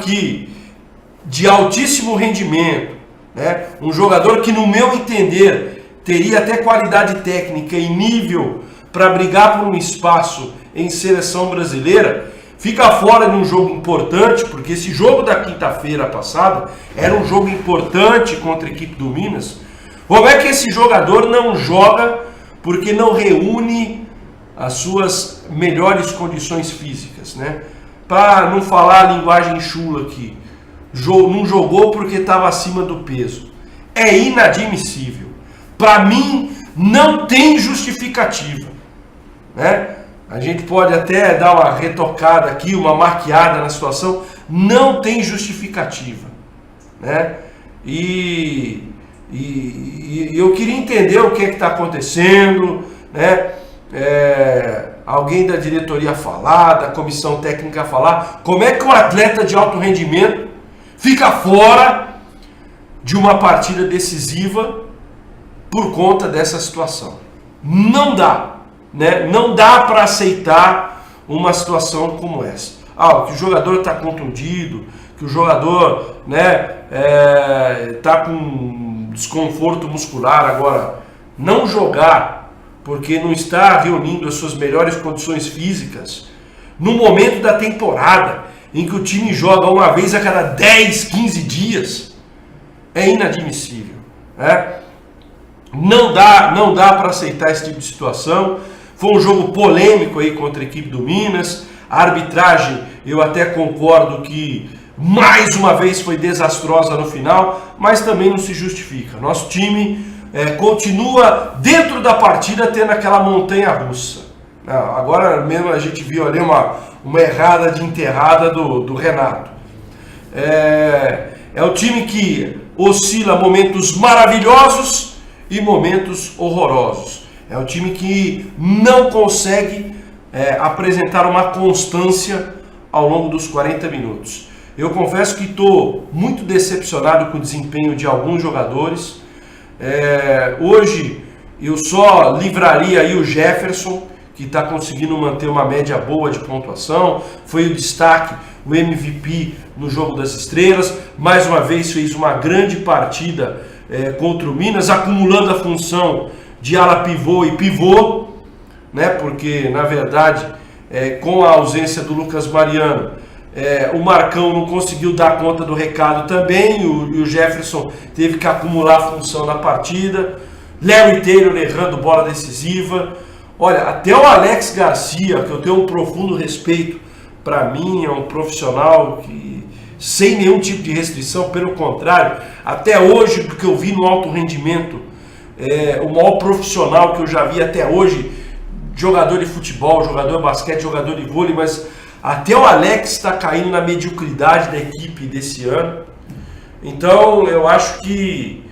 de altíssimo rendimento, né? Um jogador que, no meu entender, teria até qualidade técnica e nível para brigar por um espaço em seleção brasileira, fica fora de um jogo importante, porque esse jogo da quinta-feira passada era um jogo importante contra a equipe do Minas. Como é que esse jogador não joga porque não reúne as suas melhores condições físicas, né? Para não falar a linguagem chula aqui, não jogou porque estava acima do peso. É inadmissível. Para mim, não tem justificativa, né? A gente pode até dar uma retocada aqui, uma maquiada na situação, não tem justificativa, né? E eu queria entender o que é que está acontecendo, né? Alguém da diretoria falar, da comissão técnica falar, como é que um atleta de alto rendimento fica fora de uma partida decisiva por conta dessa situação. Não dá, né? Não dá para aceitar uma situação como essa. Que o jogador está contundido, que o jogador, né, está com desconforto muscular. Agora, não jogar porque não está reunindo as suas melhores condições físicas no momento da temporada em que o time joga uma vez a cada 10, 15 dias, é inadmissível, né? Não dá para aceitar esse tipo de situação. Foi um jogo polêmico aí contra a equipe do Minas. A arbitragem, eu até concordo que mais uma vez foi desastrosa no final, mas também não se justifica. Nosso time continua dentro da partida tendo aquela montanha russa. Agora mesmo a gente viu ali uma errada de enterrada do Renato. É o time que oscila momentos maravilhosos e momentos horrorosos. É um time que não consegue apresentar uma constância ao longo dos 40 minutos. Eu confesso que estou muito decepcionado com o desempenho de alguns jogadores. Hoje eu só livraria aí o Jefferson, que está conseguindo manter uma média boa de pontuação. Foi o destaque, o MVP no Jogo das Estrelas. Mais uma vez fez uma grande partida contra o Minas, acumulando a função de ala pivô e pivô, né? Porque na verdade com a ausência do Lucas Mariano, o Marcão não conseguiu dar conta do recado também, e o Jefferson teve que acumular a função na partida. Larry Taylor errando bola decisiva. Olha, até o Alex Garcia, que eu tenho um profundo respeito, para mim é um profissional que sem nenhum tipo de restrição, pelo contrário, até hoje, do que eu vi no alto rendimento, o maior profissional que eu já vi até hoje, jogador de futebol, jogador de basquete, jogador de vôlei, mas até o Alex está caindo na mediocridade da equipe desse ano. Então eu acho que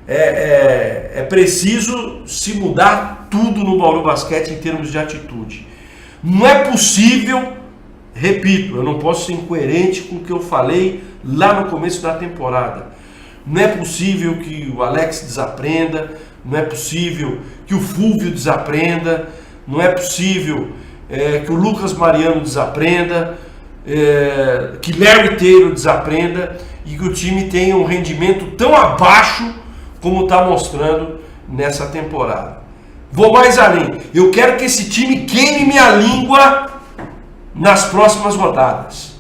é preciso se mudar tudo no Bauru Basquete em termos de atitude. Não é possível, repito, eu não posso ser incoerente com o que eu falei lá no começo da temporada. Não é possível que o Alex desaprenda, não é possível que o Fúvio desaprenda, não é possível que o Lucas Mariano desaprenda, que Larry Taylor desaprenda e que o time tenha um rendimento tão abaixo como está mostrando nessa temporada. Vou mais além, eu quero que esse time queime minha língua nas próximas rodadas.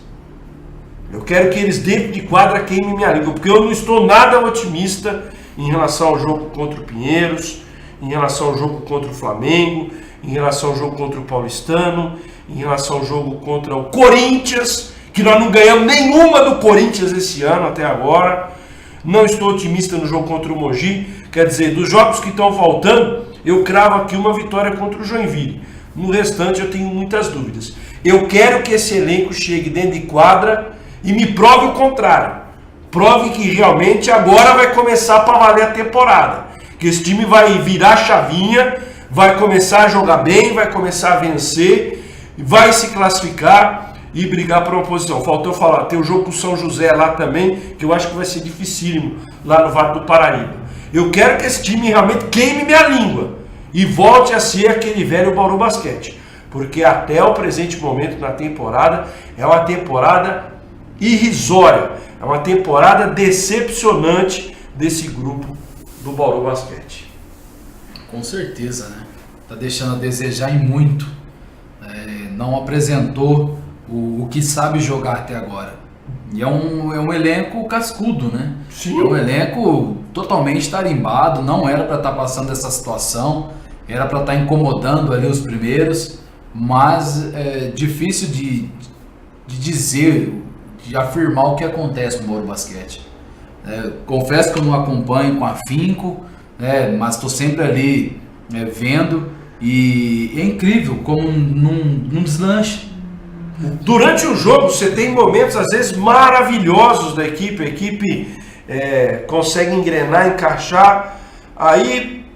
Eu quero que eles dentro de quadra queimem minha língua, porque eu não estou nada otimista em relação ao jogo contra o Pinheiros, em relação ao jogo contra o Flamengo, em relação ao jogo contra o Paulistano, em relação ao jogo contra o Corinthians, que nós não ganhamos nenhuma do Corinthians esse ano até agora. Não estou otimista no jogo contra o Mogi. Quer dizer, dos jogos que estão faltando, eu cravo aqui uma vitória contra o Joinville. No restante eu tenho muitas dúvidas. Eu quero que esse elenco chegue dentro de quadra e me prove o contrário. Prove que realmente agora vai começar para valer a temporada. Que esse time vai virar a chavinha, vai começar a jogar bem, vai começar a vencer, vai se classificar e brigar por uma posição. Faltou falar, tem o jogo com o São José lá também, que eu acho que vai ser dificílimo lá no Vale do Paraíba. Eu quero que esse time realmente queime minha língua e volte a ser aquele velho Bauru Basquete. Porque até o presente momento na temporada, é uma temporada irrisória, é uma temporada decepcionante desse grupo do Bauru Basquete. Com certeza, né? Tá deixando a desejar em muito. Não apresentou o que sabe jogar até agora. E é um elenco cascudo, né? Sim. É um elenco totalmente tarimbado, não era para estar passando essa situação, era para estar incomodando ali os primeiros, mas é difícil de dizer, de afirmar o que acontece com o Bauru Basquete. Confesso que eu não acompanho com afinco, mas estou sempre ali vendo, e é incrível como num deslanche. Durante o jogo você tem momentos às vezes maravilhosos da equipe, a equipe consegue engrenar, encaixar, aí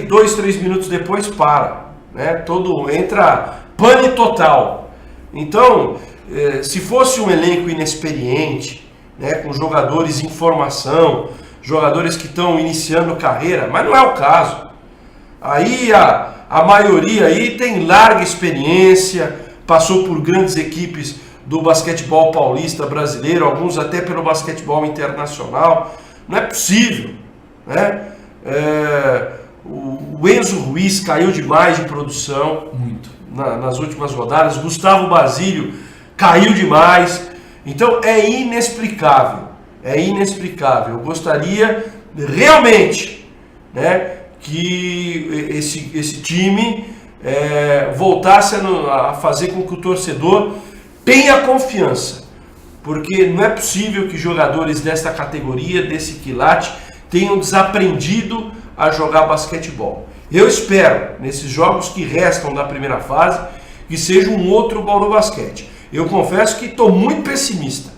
2, 3 minutos depois para, né? Entra pane total. Então, se fosse um elenco inexperiente, né, com jogadores em formação, jogadores que estão iniciando carreira, mas não é o caso. Aí a maioria aí tem larga experiência, passou por grandes equipes do basquetebol paulista brasileiro, alguns até pelo basquetebol internacional. Não é possível, né? O Enzo Ruiz caiu demais de produção nas últimas rodadas. Gustavo Basílio caiu demais. Então é inexplicável. Eu gostaria realmente, né, que esse time voltasse a fazer com que o torcedor tenha confiança, porque não é possível que jogadores desta categoria, desse quilate, tenham desaprendido a jogar basquetebol. Eu espero, nesses jogos que restam da primeira fase, que seja um outro Bauru Basquete. Eu confesso que estou muito pessimista,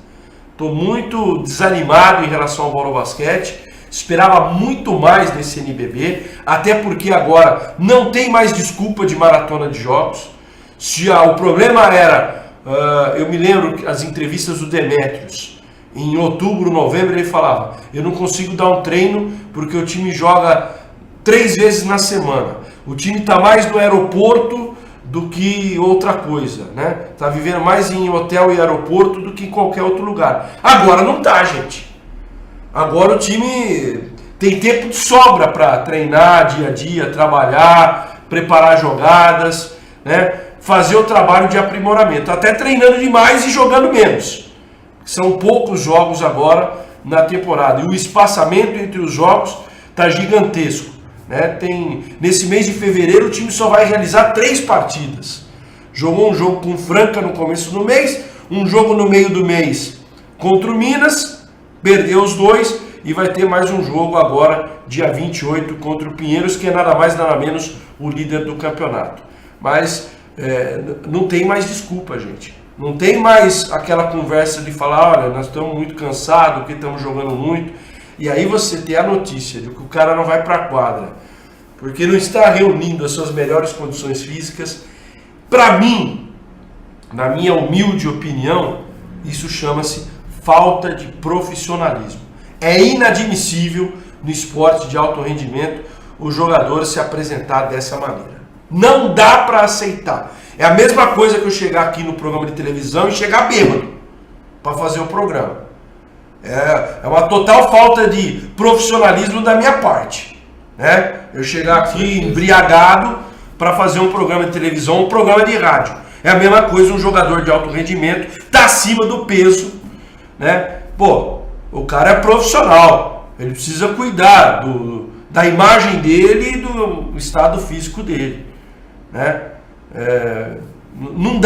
estou muito desanimado em relação ao Bauru Basquete. Esperava muito mais desse NBB, até porque agora não tem mais desculpa de maratona de jogos. Se o problema era, eu me lembro as entrevistas do Demetrios, em outubro, novembro, ele falava: eu não consigo dar um treino porque o time joga 3 vezes na semana. O time está mais no aeroporto do que outra coisa, né? Está vivendo mais em hotel e aeroporto do que em qualquer outro lugar. Agora não tá, gente. Agora o time tem tempo de sobra para treinar dia a dia, trabalhar, preparar jogadas, né? Fazer o trabalho de aprimoramento, até treinando demais e jogando menos. São poucos jogos agora na temporada e o espaçamento entre os jogos está gigantesco, né? Nesse mês de fevereiro o time só vai realizar 3 partidas. Jogou um jogo com Franca no começo do mês, um jogo no meio do mês contra o Minas, perdeu os 2 e vai ter mais um jogo agora, dia 28, contra o Pinheiros, que é nada mais nada menos o líder do campeonato. Mas não tem mais desculpa, gente. Não tem mais aquela conversa de falar: olha, nós estamos muito cansados, porque estamos jogando muito. E aí você tem a notícia de que o cara não vai para a quadra, porque não está reunindo as suas melhores condições físicas. Para mim, na minha humilde opinião, isso chama-se falta de profissionalismo. É inadmissível no esporte de alto rendimento o jogador se apresentar dessa maneira. Não dá para aceitar. É a mesma coisa que eu chegar aqui no programa de televisão e chegar bêbado para fazer o programa. É uma total falta de profissionalismo da minha parte, né? Eu chegar aqui embriagado para fazer um programa de televisão, um programa de rádio. É a mesma coisa um jogador de alto rendimento tá acima do peso, né? Pô, o cara é profissional, ele precisa cuidar da imagem dele e do estado físico dele, né? Não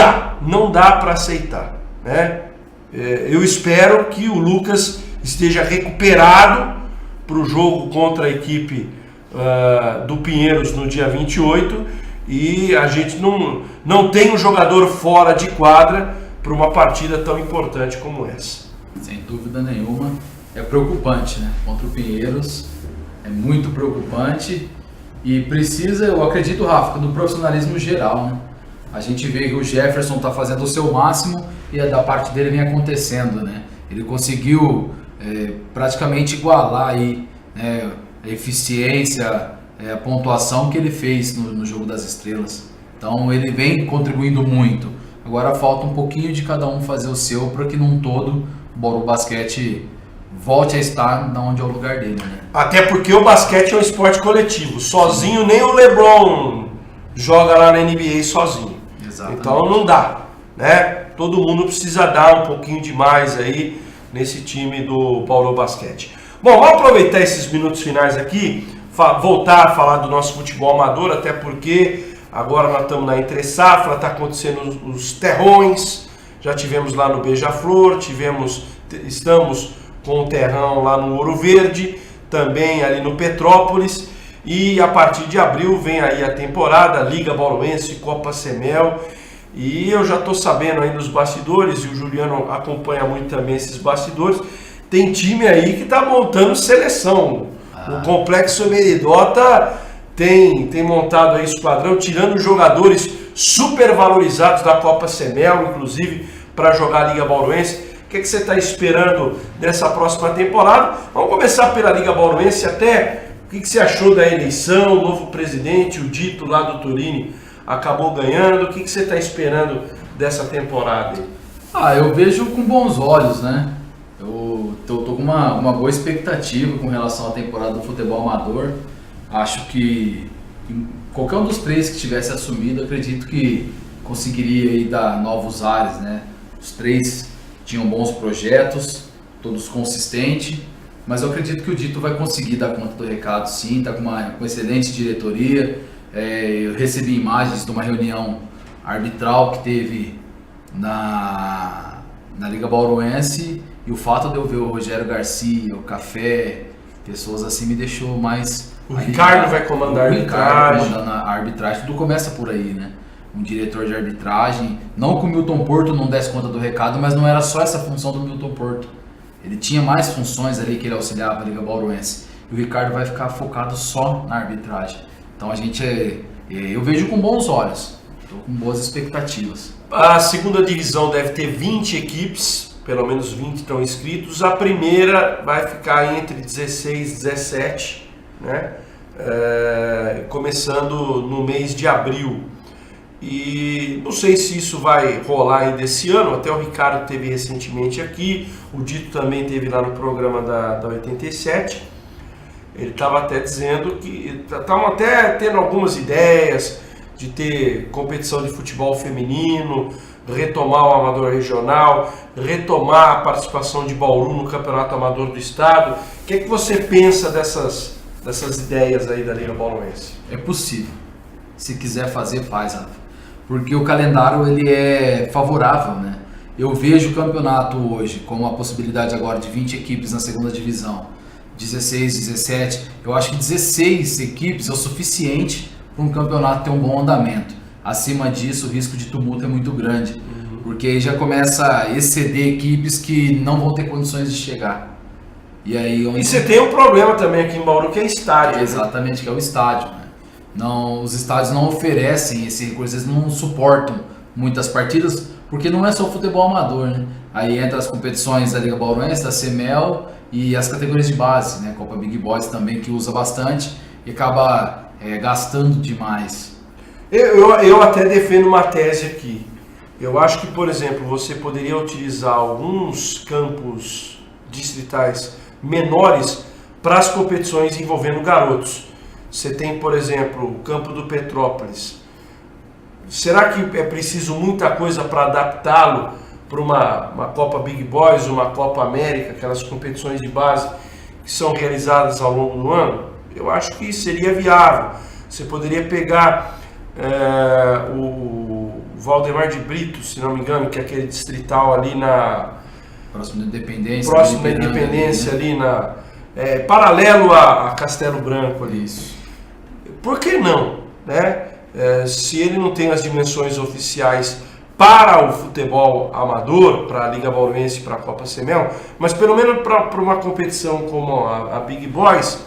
dá para aceitar, né? Eu espero que o Lucas esteja recuperado para o jogo contra a equipe do Pinheiros no dia 28 e a gente não tem um jogador fora de quadra para uma partida tão importante como essa. Sem dúvida nenhuma, é preocupante, né? Contra o Pinheiros, é muito preocupante e precisa, eu acredito, Rafa, do profissionalismo geral, né? A gente vê que o Jefferson está fazendo o seu máximo e da parte dele vem acontecendo, né? Ele conseguiu praticamente igualar aí, né, a eficiência, a pontuação que ele fez no Jogo das Estrelas. Então ele vem contribuindo muito. Agora falta um pouquinho de cada um fazer o seu para que num todo o Bauru Basquete volte a estar onde é o lugar dele, né? Até porque o basquete é um esporte coletivo. Sozinho nem o LeBron joga lá na NBA sozinho. Exatamente. Então não dá, né? Todo mundo precisa dar um pouquinho de mais aí nesse time do Bauru Basquete. Bom, vamos aproveitar esses minutos finais aqui, voltar a falar do nosso futebol amador, até porque agora nós estamos na entre-safra, está acontecendo os terrões, já tivemos lá no Beija-Flor, estamos com o terrão lá no Ouro Verde, também ali no Petrópolis, e a partir de abril vem aí a temporada, Liga Bauruense, Copa Semel, e eu já estou sabendo aí dos bastidores, e o Juliano acompanha muito também esses bastidores, tem time aí que está montando seleção. O Complexo Meridota tem montado aí esquadrão, tirando jogadores super valorizados da Copa Semel, inclusive, para jogar a Liga Bauruense. O que você está esperando dessa próxima temporada? Vamos começar pela Liga Bauruense até. O que você achou da eleição, o novo presidente, o Dito lá do Turini acabou ganhando? O que você está esperando dessa temporada? Eu vejo com bons olhos, né? Eu tô com uma boa expectativa com relação à temporada do futebol amador. Acho que qualquer um dos três que tivesse assumido, acredito que conseguiria aí dar novos ares, né? Os três tinham bons projetos, todos consistentes, mas eu acredito que o Dito vai conseguir dar conta do recado, sim. Está com uma excelente diretoria. Eu recebi imagens de uma reunião arbitral que teve na Liga Bauruense, e o fato de eu ver o Rogério Garcia, o Café, pessoas assim, me deixou mais... O Ricardo vai comandar a arbitragem. Comandando a arbitragem, tudo começa por aí, né? Um diretor de arbitragem, não que o Milton Porto não desse conta do recado, mas não era só essa função do Milton Porto. Ele tinha mais funções ali que ele auxiliava a Liga Bauruense. E o Ricardo vai ficar focado só na arbitragem. Então a gente, eu vejo com bons olhos, estou com boas expectativas. A segunda divisão deve ter 20 equipes, pelo menos 20 estão inscritos. A primeira vai ficar entre 16 e 17, né? Começando no mês de abril. E não sei se isso vai rolar ainda esse ano, até o Ricardo teve recentemente aqui, o Dito também teve lá no programa da 87, ele estava até dizendo que estavam até tendo algumas ideias de ter competição de futebol feminino, retomar o amador regional, retomar a participação de Bauru no Campeonato Amador do Estado. O que é que você pensa dessas ideias aí da Liga Bauruense? É possível, se quiser fazer, faz, Rafa. Porque o calendário ele é favorável, né? Eu vejo o campeonato hoje com a possibilidade agora de 20 equipes na segunda divisão, 16, 17. Eu acho que 16 equipes é o suficiente para um campeonato ter um bom andamento. Acima disso, o risco de tumulto é muito grande, porque aí já começa a exceder equipes que não vão ter condições de chegar. E aí você tem um problema também aqui em Bauru, que é estádio. Exatamente, que é o estádio, né? Não, os estádios não oferecem esse recurso, eles não suportam muitas partidas, porque não é só o futebol amador, né? Aí entra as competições da Liga Bauruense, da Semel e as categorias de base, né? Copa Big Boys também, que usa bastante e acaba gastando demais. Eu até defendo uma tese aqui. Eu acho que, por exemplo, você poderia utilizar alguns campos distritais menores para as competições envolvendo garotos. Você tem, por exemplo, o campo do Petrópolis. Será que é preciso muita coisa para adaptá-lo para uma Copa Big Boys, uma Copa América, aquelas competições de base que são realizadas ao longo do ano? Eu acho que seria viável. Você poderia pegar o Valdemar de Brito, se não me engano, que é aquele distrital ali próximo da Independência. Próximo da Independência, ali paralelo a Castelo Branco ali. Isso. Por que não, né? Se ele não tem as dimensões oficiais para o futebol amador, para a Liga Bauruense e para a Copa Semel, mas pelo menos para uma competição como a Big Boys,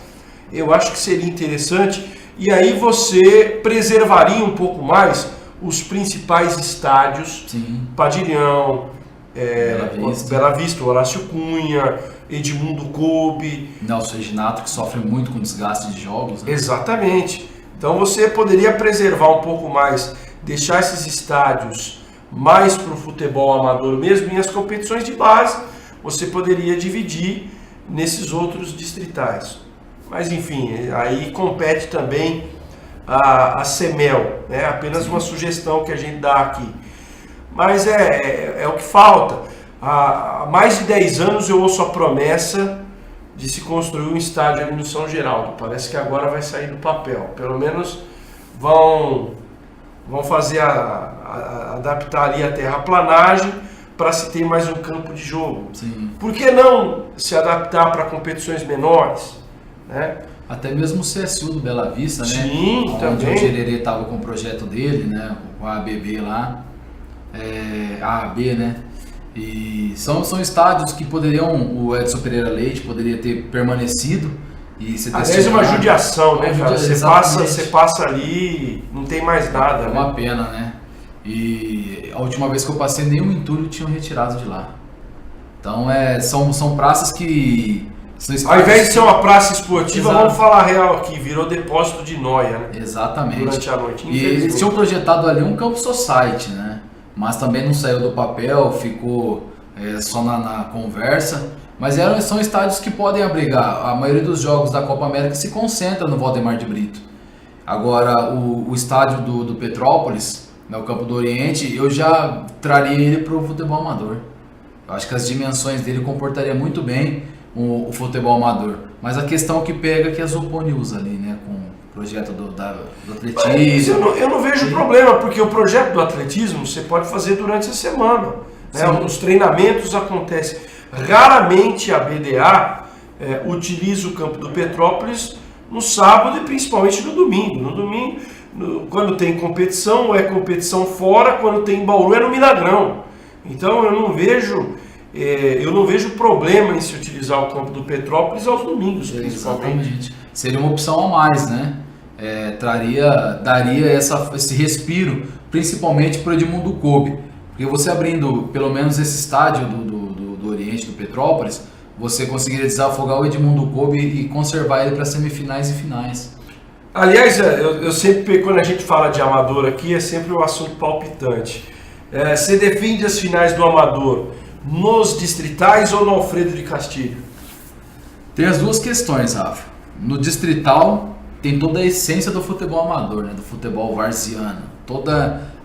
eu acho que seria interessante, e aí você preservaria um pouco mais os principais estádios, Sim. Padilhão, Bela Vista, Horácio Cunha, Edmundo Coupe. Nelson Reginato, que sofre muito com desgaste de jogos. Né? Exatamente. Então você poderia preservar um pouco mais, deixar esses estádios mais para o futebol amador mesmo, e as competições de base você poderia dividir nesses outros distritais. Mas enfim, aí compete também a Semel, né? Apenas uma sugestão que a gente dá aqui. Mas é o que falta. Há mais de 10 anos eu ouço a promessa de se construir um estádio ali no São Geraldo. Parece que agora vai sair do papel. Pelo menos vão fazer adaptar ali a terraplanagem para se ter mais um campo de jogo. Sim. Por que não se adaptar para competições menores, né? Até mesmo o CSU do Bela Vista, né? Sim, onde também. o Gererê estava com o projeto dele, né? O ABB lá, AAB, né? E são estádios que poderiam, o Edson Pereira Leite poderia ter permanecido e se Aliás, é uma judiação, né, cara? Você Exatamente. passa ali, não tem mais nada, É né? uma pena, né? E a última vez que eu passei, nenhum entulho tinham retirado de lá. Então são praças que... Ao invés de ser uma praça esportiva, Exato. vamos falar real aqui, virou depósito de noia, né? Exatamente. Durante a noite, E eles tinham projetado ali um campo society, né? Mas também não saiu do papel, ficou só na conversa. Mas são estádios que podem abrigar. A maioria dos jogos da Copa América se concentra no Valdemar de Brito. Agora, o estádio do Petrópolis, né, o Campo do Oriente, eu já traria ele para o futebol amador. Eu acho que as dimensões dele comportaria muito bem o futebol amador. Mas a questão que pega é que a Zoponi usa ali, né? Com o projeto do atletismo. Eu não vejo problema, porque o projeto do atletismo você pode fazer durante a semana, né? Os treinamentos acontecem. Raramente a BDA utiliza o campo do Petrópolis no sábado e principalmente no domingo. No domingo, quando tem competição, é competição fora, quando tem Bauru é no Milagrão. Então eu não vejo problema em se utilizar o campo do Petrópolis aos domingos, principalmente. Exatamente. Seria uma opção a mais, né? Daria esse respiro, principalmente para o Edmundo Coupe. Porque você abrindo pelo menos esse estádio do Oriente, do Petrópolis, você conseguiria desafogar o Edmundo Coupe e conservar ele para semifinais e finais. Aliás, eu sempre, quando a gente fala de amador aqui, é sempre um assunto palpitante. Você defende as finais do amador nos distritais ou no Alfredo de Castilho? Tem as duas questões, Rafa. No distrital tem toda a essência do futebol amador, né? Do futebol varziano. Todo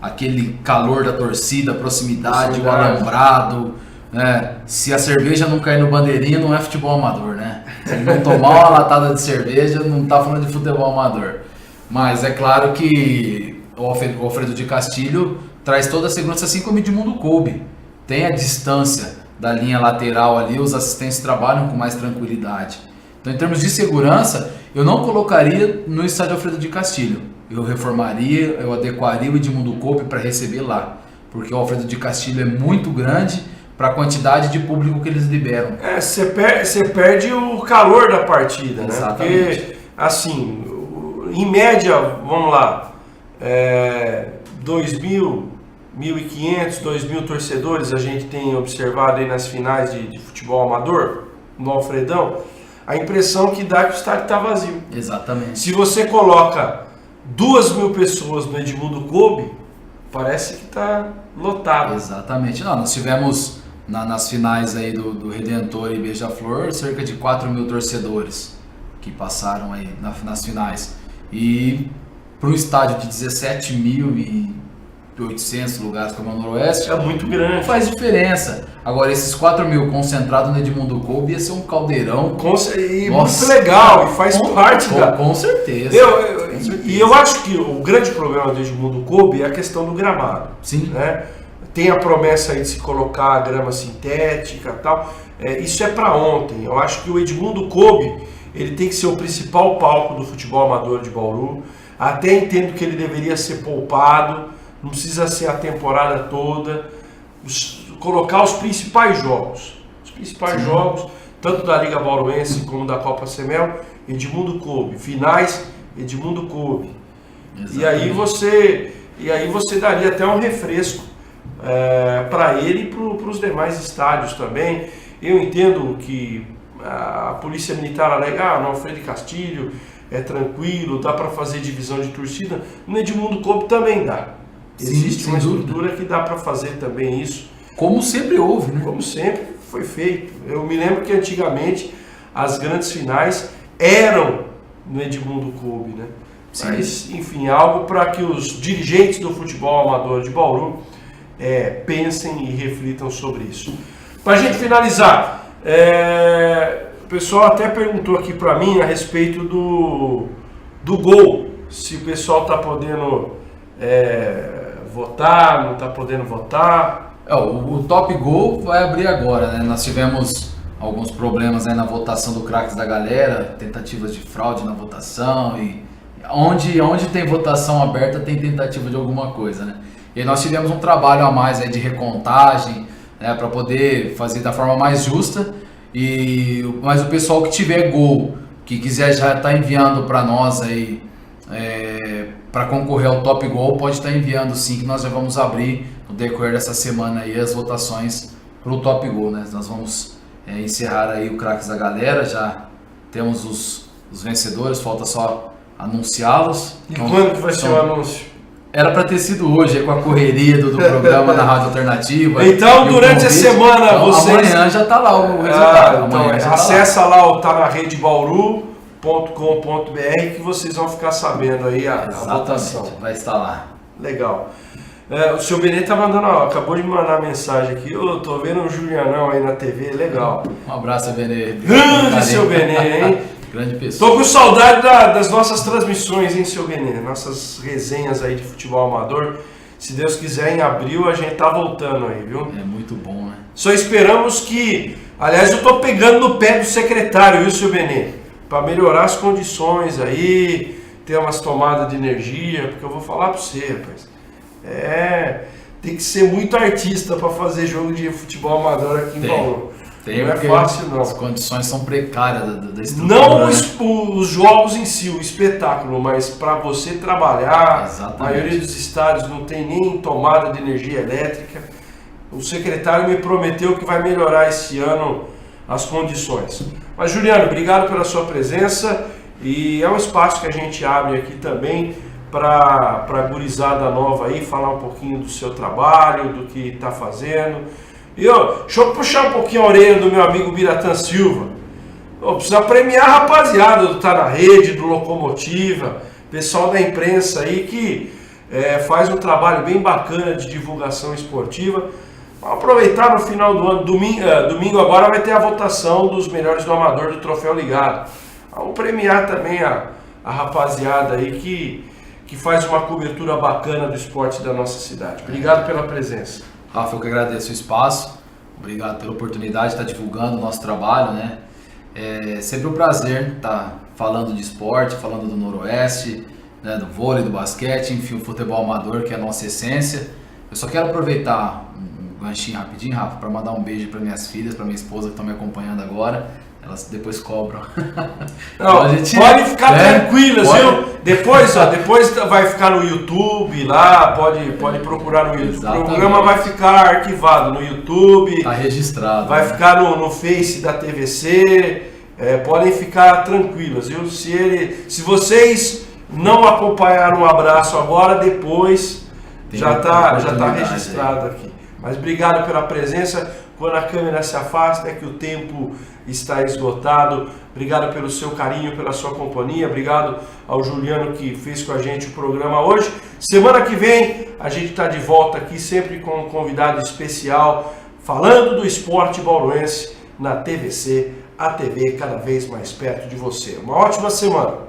aquele calor da torcida, a proximidade, o alambrado, né? Se a cerveja não cair no bandeirinha, não é futebol amador, né? Se ele não tomar uma latada de cerveja, não tá falando de futebol amador. Mas é claro que o Alfredo de Castilho traz toda a segurança, assim como o Edmundo Coupe. Tem a distância da linha lateral ali, os assistentes trabalham com mais tranquilidade. Então, em termos de segurança, eu não colocaria no estádio Alfredo de Castilho. Eu reformaria, eu adequaria o Edmundo Coupe para receber lá. Porque o Alfredo de Castilho é muito grande para a quantidade de público que eles liberam. Você perde o calor da partida, né? Exatamente. Porque, assim, em média, vamos lá, 2.000, 1.500, 2.000 torcedores a gente tem observado aí nas finais de futebol amador, no Alfredão. A impressão que dá é que o estádio está vazio. Exatamente. Se você coloca 2.000 pessoas no Edmundo Coupe, parece que está lotado. Exatamente. Não, nós tivemos nas finais aí do Redentor e Beija-Flor cerca de 4.000 torcedores que passaram aí nas finais. E para um estádio de 17.800 lugares como é o Noroeste, É muito grande. não faz diferença. Agora, esses 4.000 concentrados no Edmundo Coupe ia ser um caldeirão. E Nossa. muito legal, e faz parte da... Com certeza. E eu acho que o grande problema do Edmundo Coupe é a questão do gramado. Sim. Né? Tem a promessa aí de se colocar grama sintética e tal. Isso é para ontem. Eu acho que o Edmundo Coupe ele tem que ser o principal palco do futebol amador de Bauru. Até entendo que ele deveria ser poupado não precisa ser a temporada toda, colocar os principais jogos. Os principais jogos, tanto da Liga Bauruense como da Copa Semel, Edmundo coube. Finais, Edmundo coube. E aí você daria até um refresco para ele e para os demais estádios também. Eu entendo que a Polícia Militar alega, no Alfredo Castilho é tranquilo, dá para fazer divisão de torcida. No Edmundo coube também dá. Existe uma estrutura que dá para fazer também isso. Como sempre houve, né? Como sempre foi feito. Eu me lembro que antigamente as grandes finais eram no Edmundo coube, né? Sim. Mas, enfim, algo para que os dirigentes do futebol amador de Bauru pensem e reflitam sobre isso. Para a gente finalizar, o pessoal até perguntou aqui para mim a respeito do gol, se o pessoal está podendo votar, não está podendo votar. O Top Gol vai abrir agora, né? Nós tivemos alguns problemas aí na votação do Craques da Galera, tentativas de fraude na votação e onde tem votação aberta tem tentativa de alguma coisa, né? E aí nós tivemos um trabalho a mais aí de recontagem, né, para poder fazer da forma mais justa. Mas o pessoal que tiver gol, que quiser já estar enviando para nós aí para concorrer ao Top Gol, pode estar enviando sim, que nós já vamos abrir no decorrer dessa semana aí as votações para o Top Gol, né? Nós vamos encerrar aí o Craques da Galera, já temos os vencedores, falta só anunciá-los. E quando que vai ser o anúncio? Era para ter sido hoje, com a correria do programa da Rádio Alternativa. Então, durante a semana, então, vocês... Amanhã já está lá o resultado. Então, acessa lá o tanaredebauru.com.br que vocês vão ficar sabendo aí a votação. Vai estar lá. Legal. O seu Benê tá mandando, acabou de me mandar mensagem aqui. Eu tô vendo o Julianão aí na TV, legal. Um abraço, Benê. Grande seu Benê, hein? Grande pessoa. Tô com saudade das nossas transmissões, hein, seu Benê? Nossas resenhas aí de futebol amador. Se Deus quiser, em abril a gente tá voltando aí, viu? É muito bom, né? Só esperamos que... Aliás, eu tô pegando no pé do secretário, viu, seu Benê? Pra melhorar as condições aí, ter umas tomadas de energia, porque eu vou falar pra você, rapaz. Tem que ser muito artista pra fazer jogo de futebol amador aqui em Bauru. Não é fácil, não. As condições são precárias da estrutura. Não os jogos em si, o espetáculo, mas para você trabalhar, exatamente. A maioria dos estádios não tem nem tomada de energia elétrica. O secretário me prometeu que vai melhorar esse ano as condições. Mas, Juliano, obrigado pela sua presença e é um espaço que a gente abre aqui também para a gurizada nova aí, falar um pouquinho do seu trabalho, do que está fazendo. Deixa eu puxar um pouquinho a orelha do meu amigo Biratã Silva. Precisa premiar a rapaziada do Tá na Rede, do Locomotiva, pessoal da imprensa aí que faz um trabalho bem bacana de divulgação esportiva. Vamos aproveitar no final do ano, domingo agora vai ter a votação dos melhores do amador do Troféu Ligado. Vamos premiar também a rapaziada aí que faz uma cobertura bacana do esporte da nossa cidade. Obrigado pela presença. Rafa, eu que agradeço o espaço, obrigado pela oportunidade de estar divulgando o nosso trabalho, né? É sempre um prazer estar falando de esporte, falando do Noroeste, né, do vôlei, do basquete, enfim, o futebol amador, que é a nossa essência. Eu só quero aproveitar um ganchinho rapidinho, Rafa, para mandar um beijo para minhas filhas, para minha esposa que estão me acompanhando agora. Elas depois cobram. Não, pode ficar tranquilas, viu? Depois vai ficar no YouTube lá, pode procurar no YouTube. Exatamente. O programa vai ficar arquivado no YouTube. Está registrado. Vai ficar no Face da TVC. Podem ficar tranquilas, viu? Se vocês não acompanharam um abraço agora, depois já está registrado aqui. Mas obrigado pela presença. Quando a câmera se afasta, é que o tempo está esgotado. Obrigado pelo seu carinho, pela sua companhia. Obrigado ao Juliano que fez com a gente o programa hoje. Semana que vem a gente está de volta aqui, sempre com um convidado especial, falando do esporte bauruense na TVC, a TV cada vez mais perto de você. Uma ótima semana.